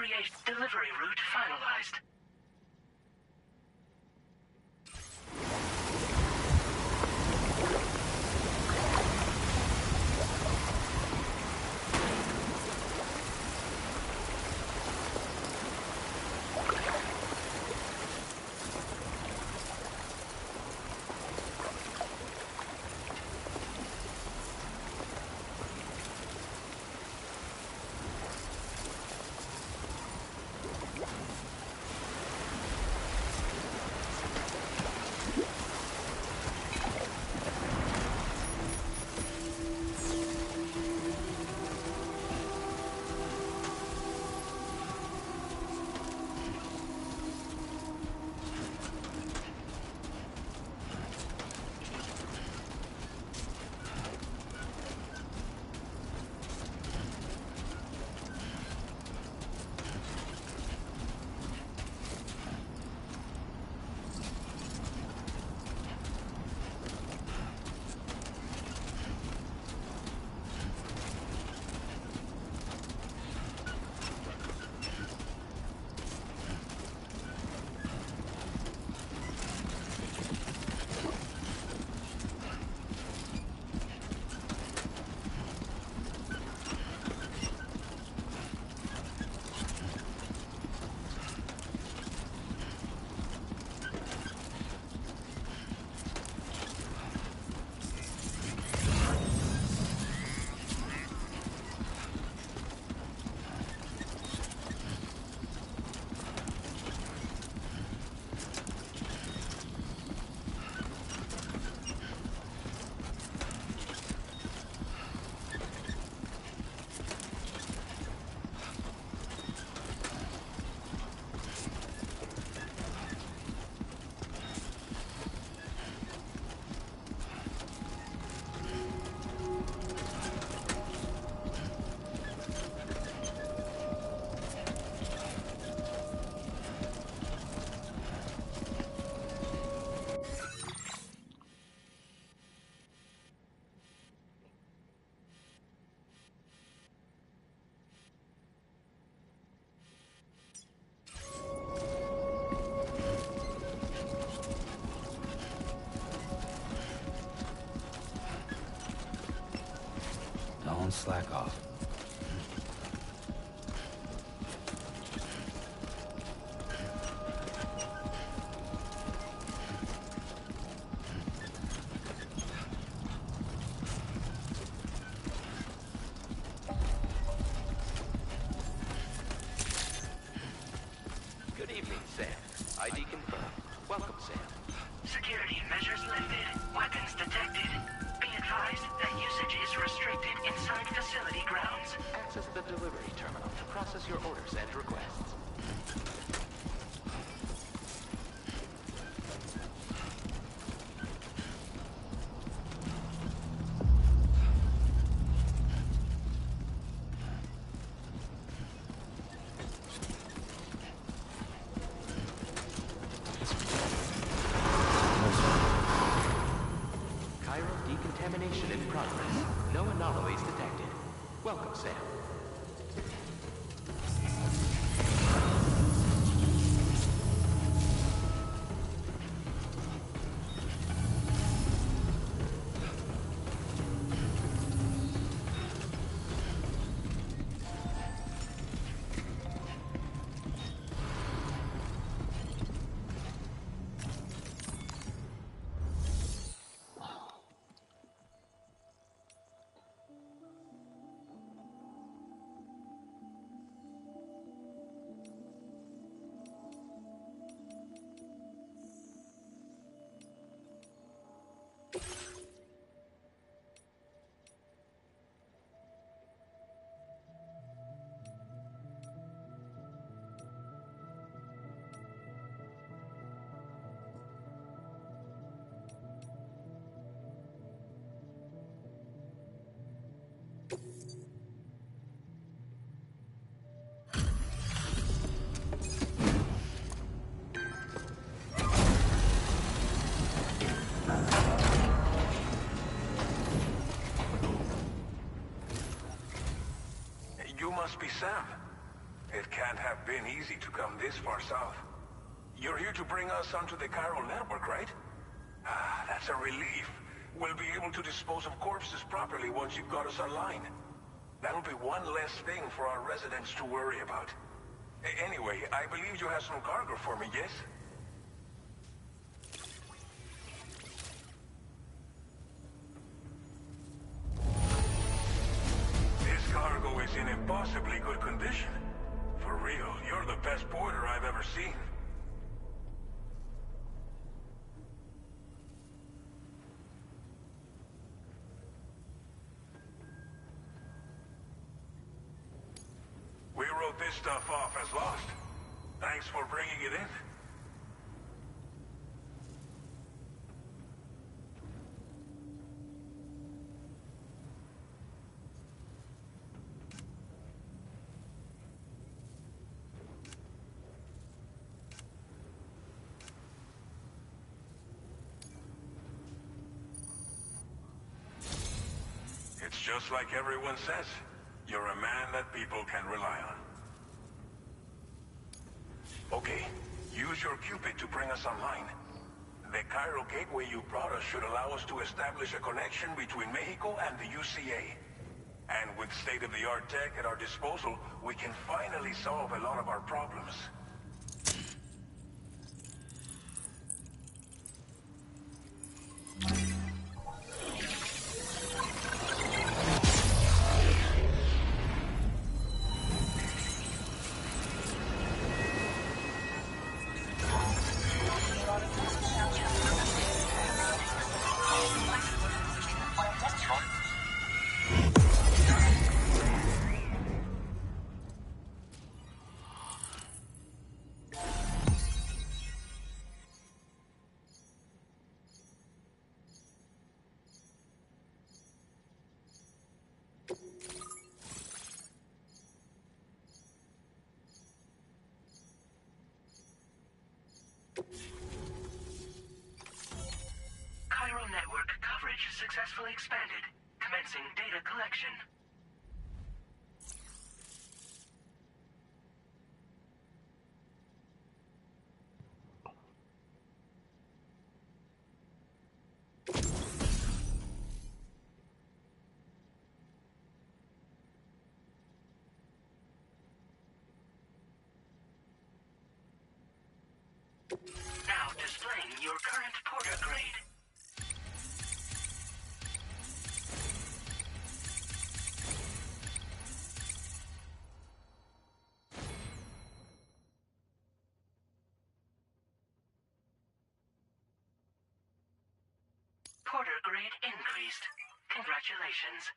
Speaker 6: create delivery route finalized.
Speaker 5: Don't slack off.
Speaker 7: Good evening, Sam. ID confirmed. Welcome, Sam.
Speaker 6: Security measures lifted. Weapons detected. Be advised that usage is restricted inside facility grounds.
Speaker 7: Access the delivery terminal to process your orders and requests. Decontamination in progress. No anomalies detected. Welcome, Sam.
Speaker 8: You must be Sam. It can't have been easy to come this far south. You're here to bring us onto the chiral network, right? Ah, that's a relief. We'll be able to dispose of corpses properly once you've got us online. That'll be one less thing for our residents to worry about. Anyway, I believe you have some cargo for me, yes? This cargo is in impossibly good condition. For real, you're the best porter I've ever seen. We wrote this stuff off as lost. Thanks for bringing it in. It's just like everyone says. You're a man that people can rely on. Okay, use your Cupid to bring us online. The chiral gateway you brought us should allow us to establish a connection between Mexico and the UCA. And with state-of-the-art tech at our disposal, we can finally solve a lot of our problems.
Speaker 6: Chiral network coverage successfully expanded. Commencing data collection. Now displaying your current porter grade. Porter grade increased. Congratulations.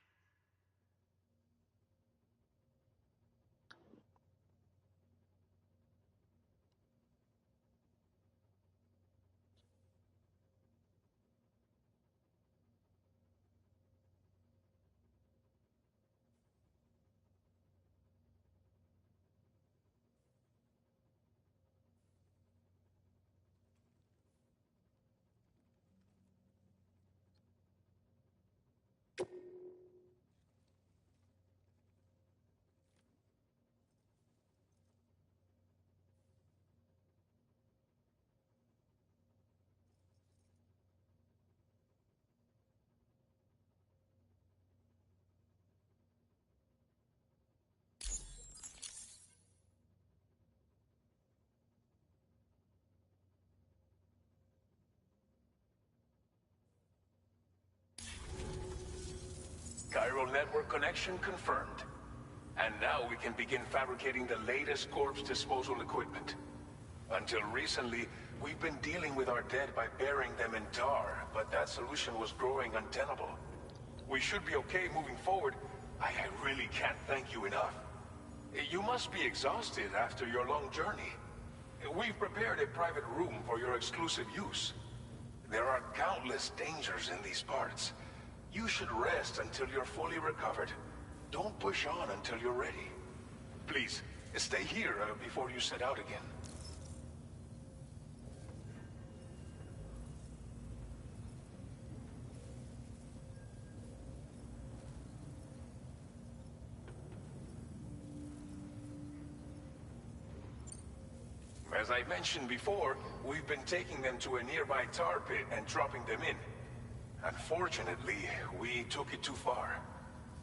Speaker 8: Chiral network connection confirmed. And now we can begin fabricating the latest corpse disposal equipment. Until recently, we've been dealing with our dead by burying them in tar, but that solution was growing untenable. We should be okay moving forward. I really can't thank you enough. You must be exhausted after your long journey. We've prepared a private room for your exclusive use. There are countless dangers in these parts. You should rest until you're fully recovered. Don't push on until you're ready. Please, stay here before you set out again. As I mentioned before, we've been taking them to a nearby tar pit and dropping them in. Unfortunately, we took it too far.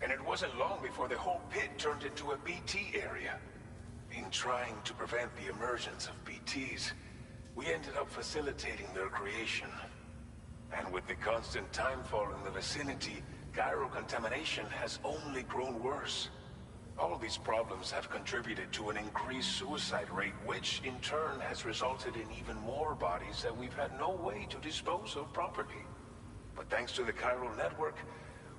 Speaker 8: And it wasn't long before the whole pit turned into a BT area. In trying to prevent the emergence of BTs, we ended up facilitating their creation. And with the constant timefall in the vicinity, gyro contamination has only grown worse. All these problems have contributed to an increased suicide rate, which in turn has resulted in even more bodies that we've had no way to dispose of properly. But thanks to the chiral network,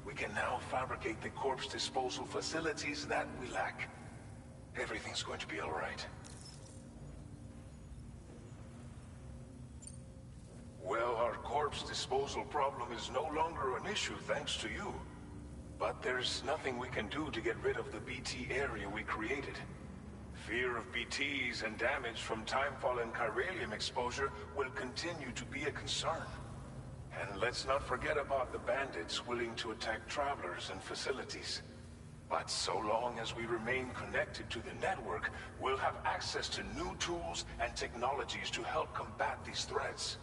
Speaker 8: we can now fabricate the corpse disposal facilities that we lack. Everything's going to be all right. Well, our corpse disposal problem is no longer an issue thanks to you. But there's nothing we can do to get rid of the BT area we created. Fear of BTs and damage from timefall and chiralium exposure will continue to be a concern. And let's not forget about the bandits willing to attack travelers and facilities. But so long as we remain connected to the network, we'll have access to new tools and technologies to help combat these threats.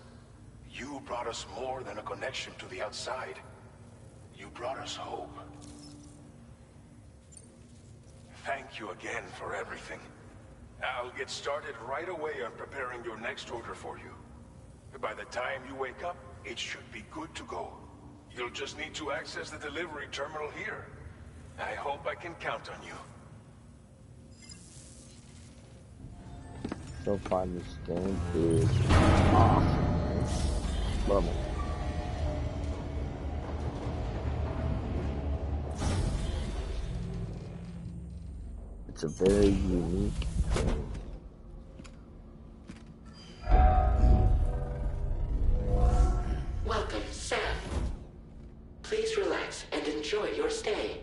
Speaker 8: You brought us more than a connection to the outside. You brought us hope. Thank you again for everything. I'll get started right away on preparing your next order for you. By the time you wake up, it should be good to go. You'll just need to access the delivery terminal here. I hope I can count on you.
Speaker 1: So far, this game is awesome. Love it. It's a very unique game.
Speaker 7: Welcome, Sam. Please relax and enjoy your stay.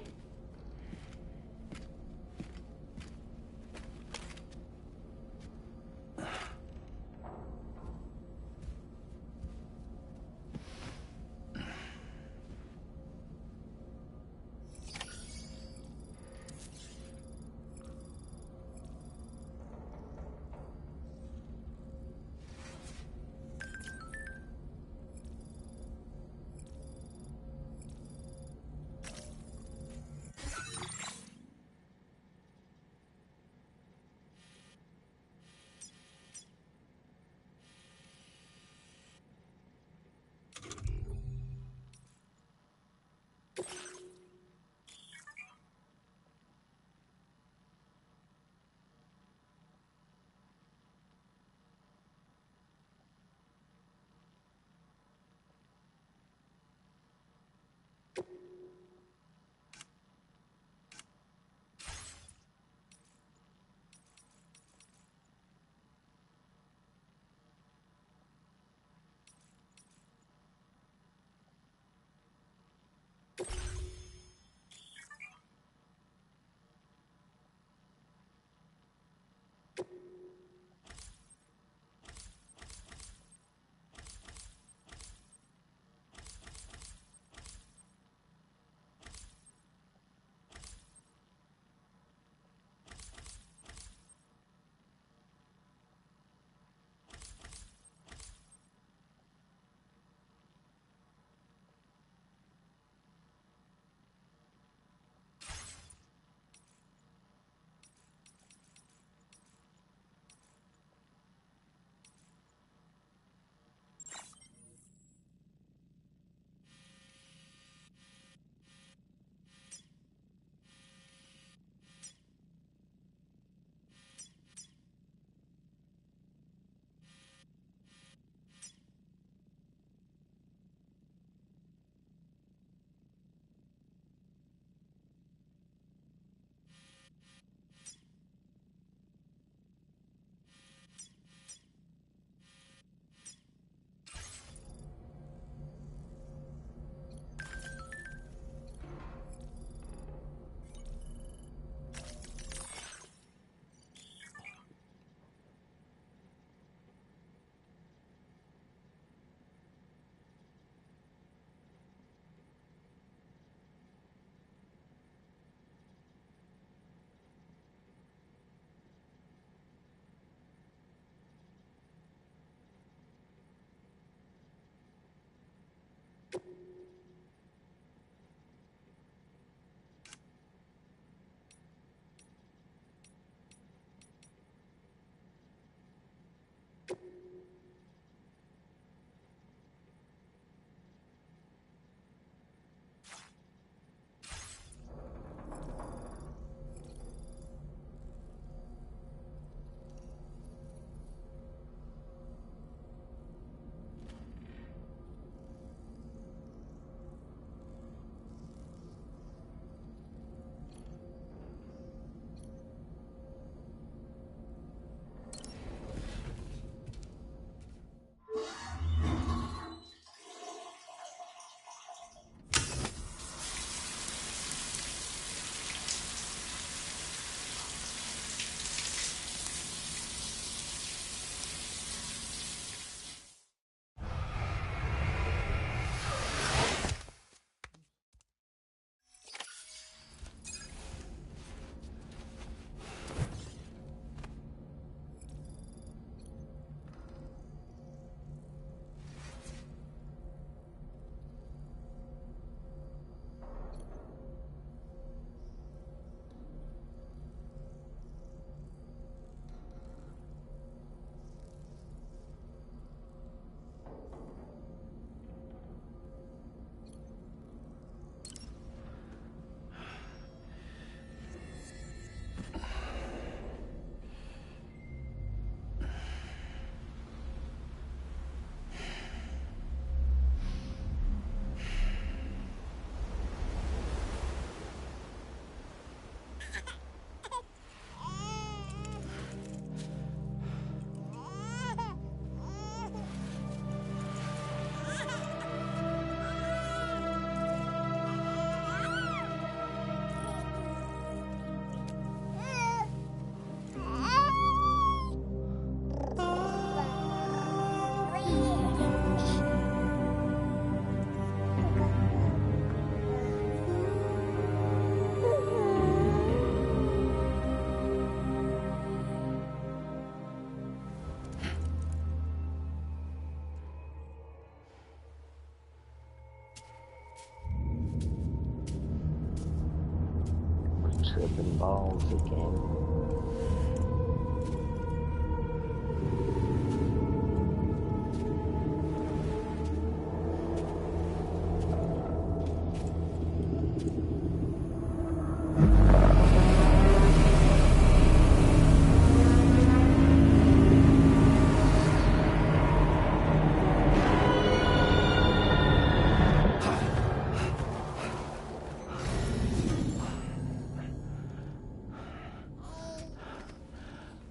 Speaker 1: tripping balls again.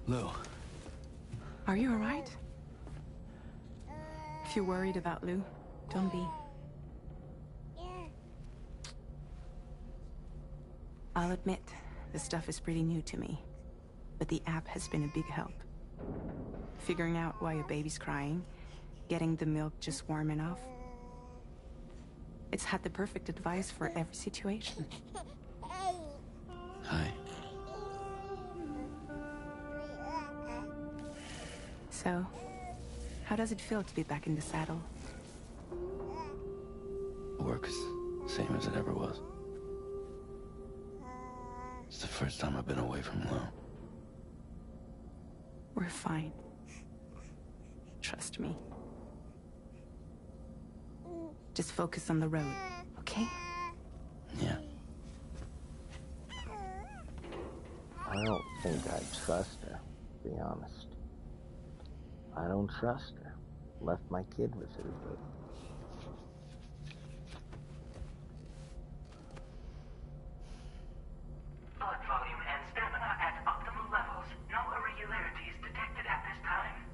Speaker 5: Lou.
Speaker 3: Are you alright? If you're worried about Lou, don't be. I'll admit, this stuff is pretty new to me, but the app has been a big help. Figuring out why a baby's crying, getting the milk just warm enough. It's had the perfect advice for every situation.
Speaker 5: Hi.
Speaker 3: So, how does it feel to be back in the saddle?
Speaker 5: Works same as it ever was. It's the first time I've been away from Lou.
Speaker 3: We're fine. Trust me. Just focus on the road, okay?
Speaker 5: Yeah.
Speaker 1: I don't think I trust her, to be honest. I don't trust her. Left my kid with her, but...
Speaker 6: Blood volume and stamina at optimal levels. No irregularities detected at this time.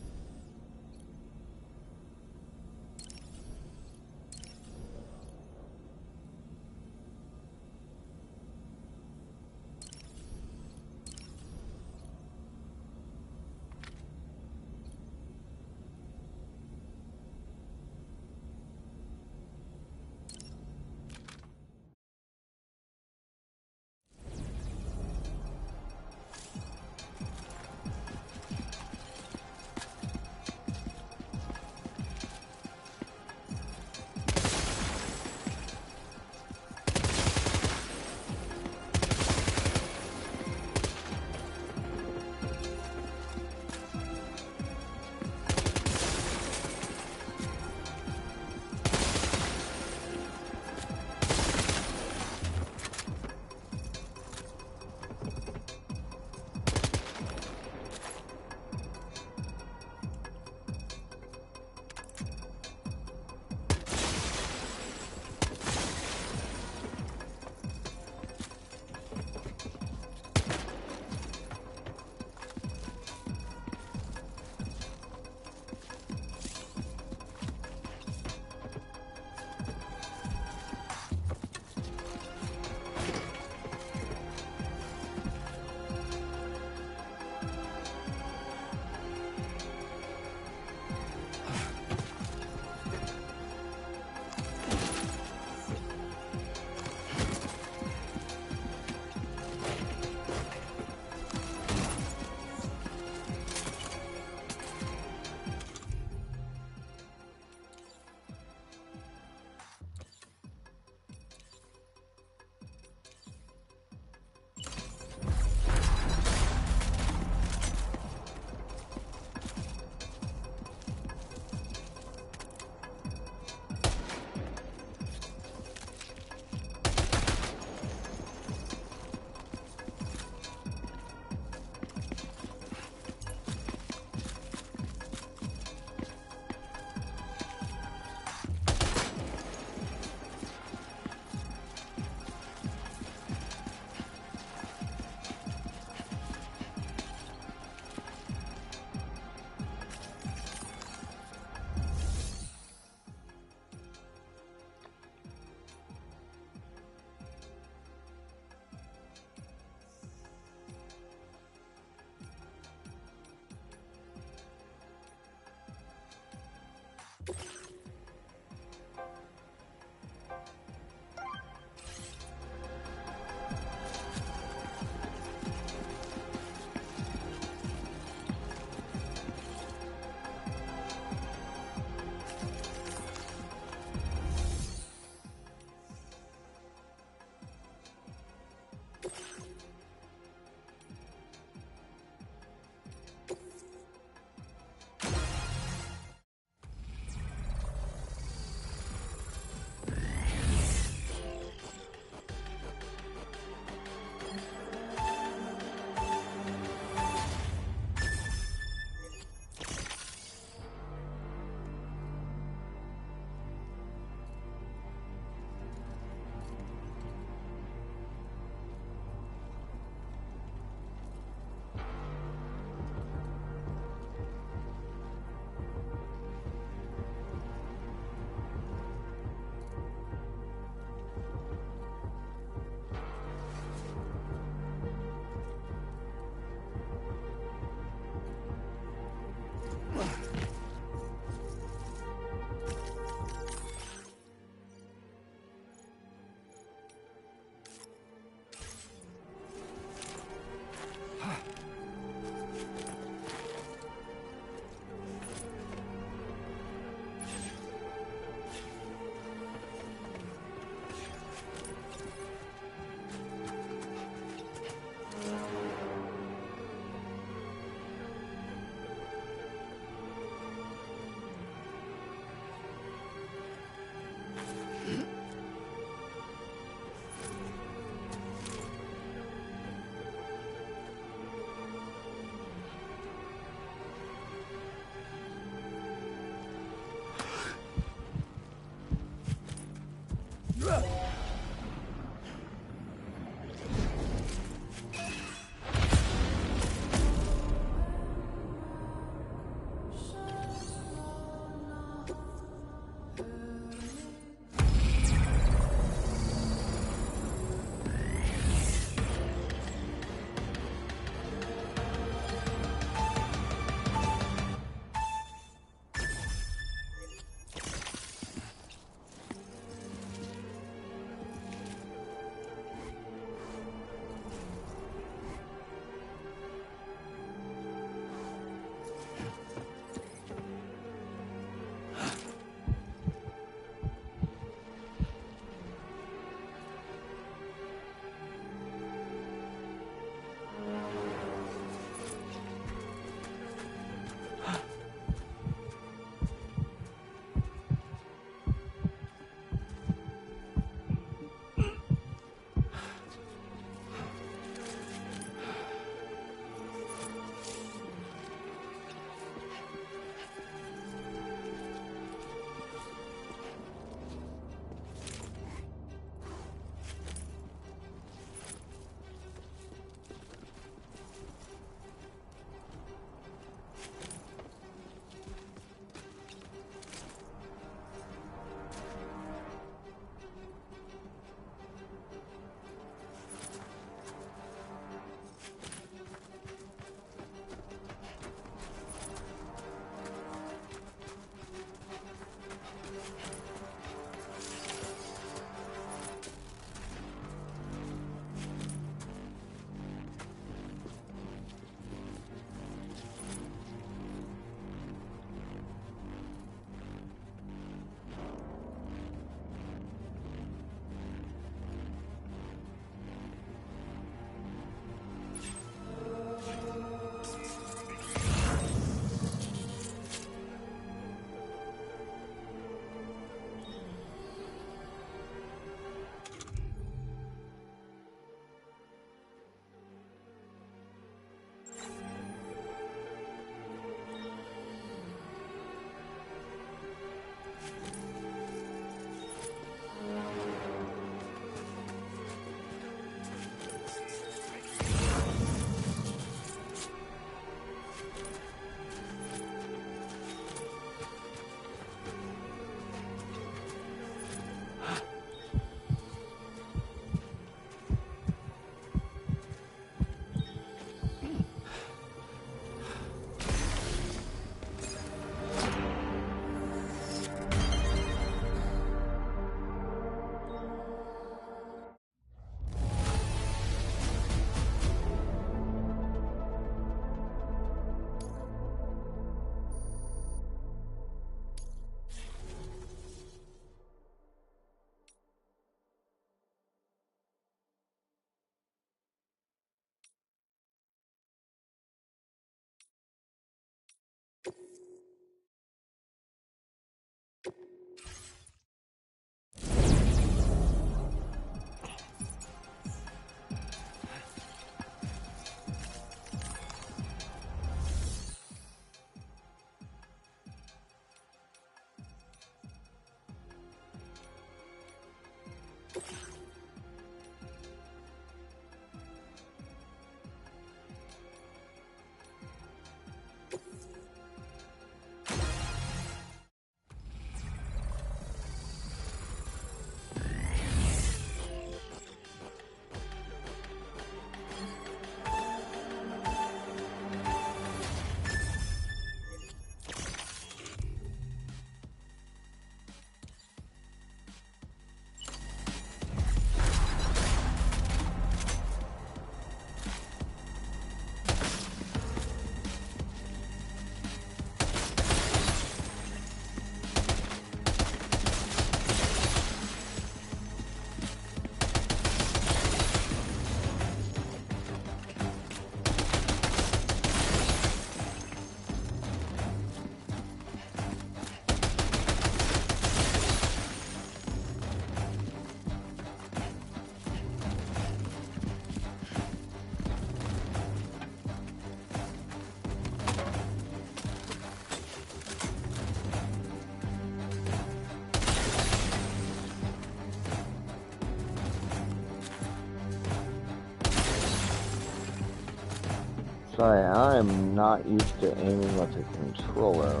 Speaker 1: Sorry, I'm not used to aiming with a controller.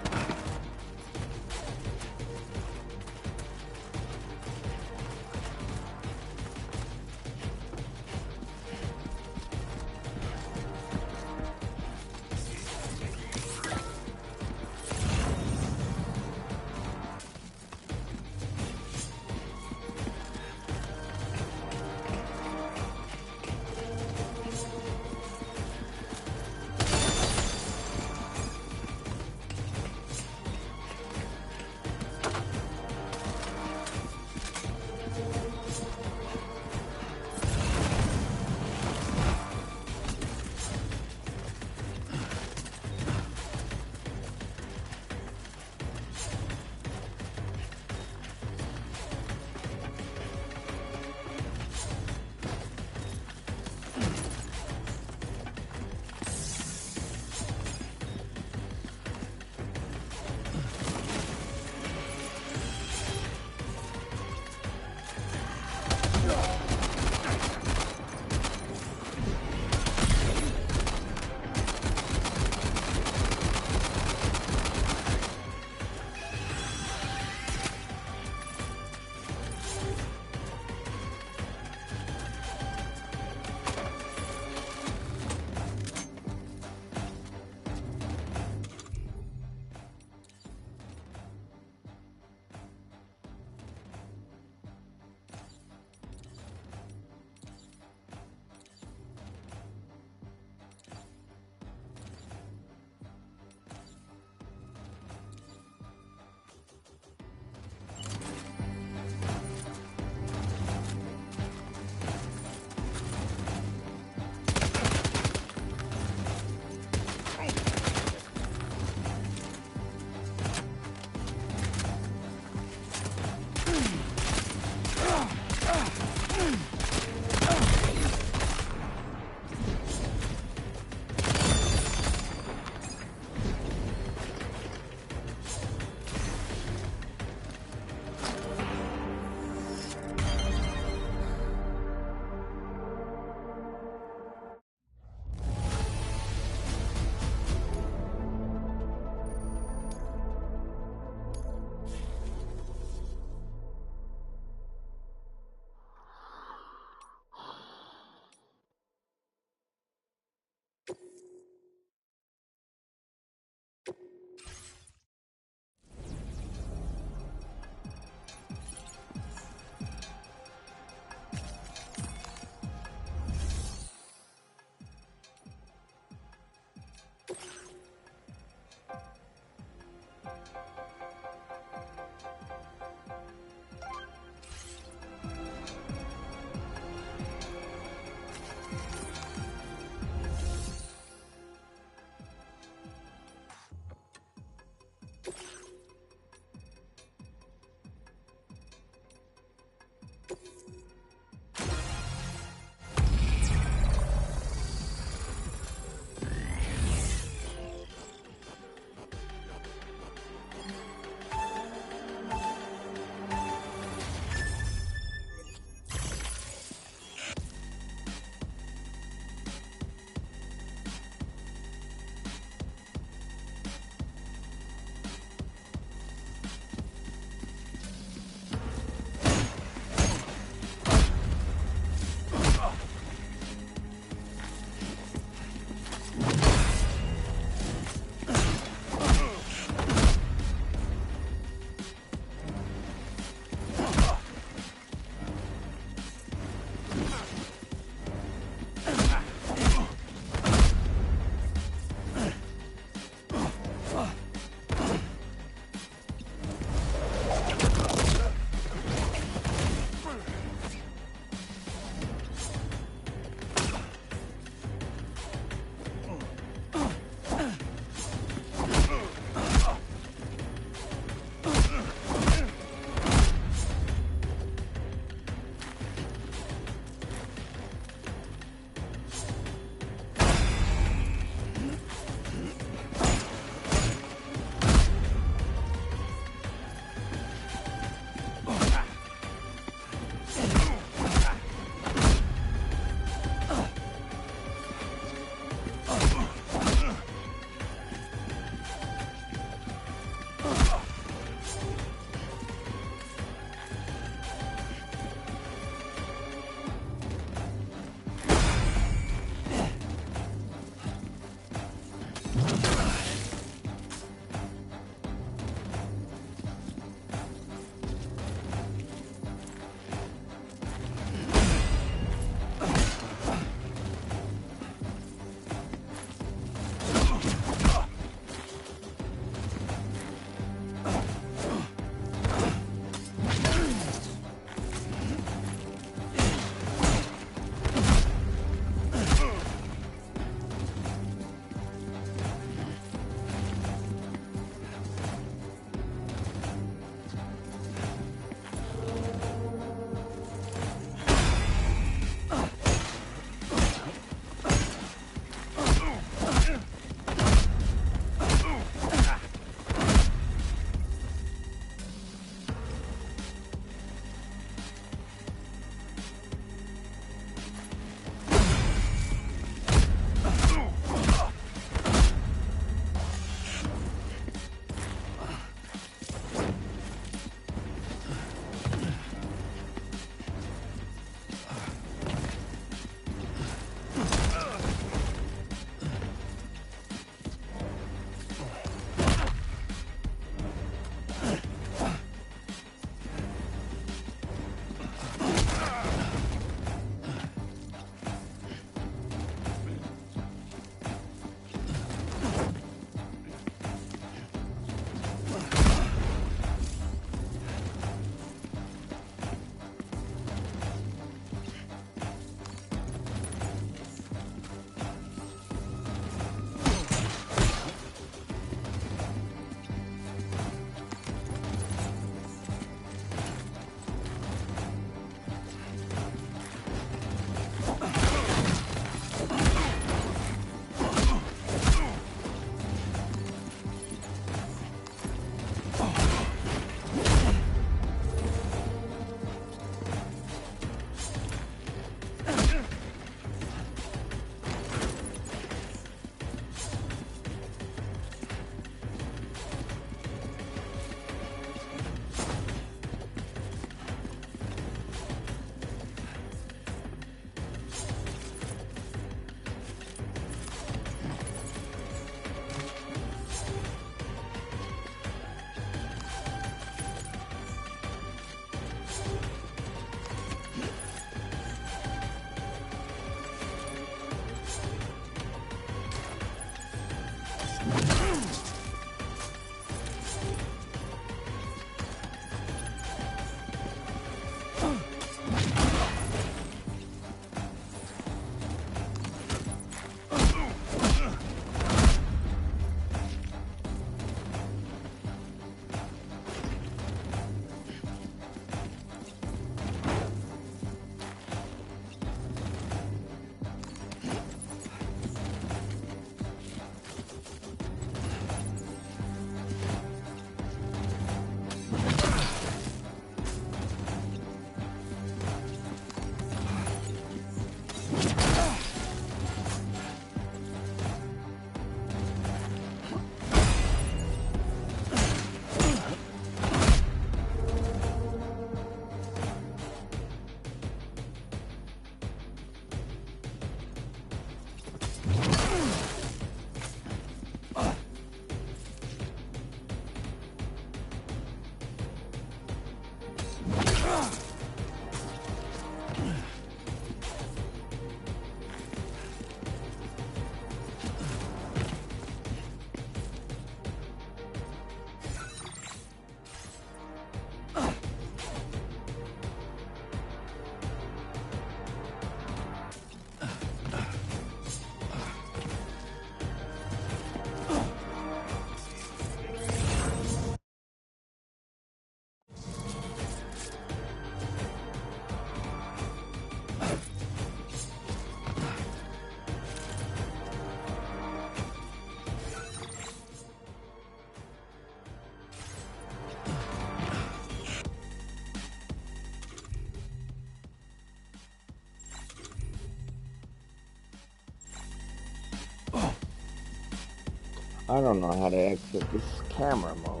Speaker 1: I don't know how to exit this camera mode.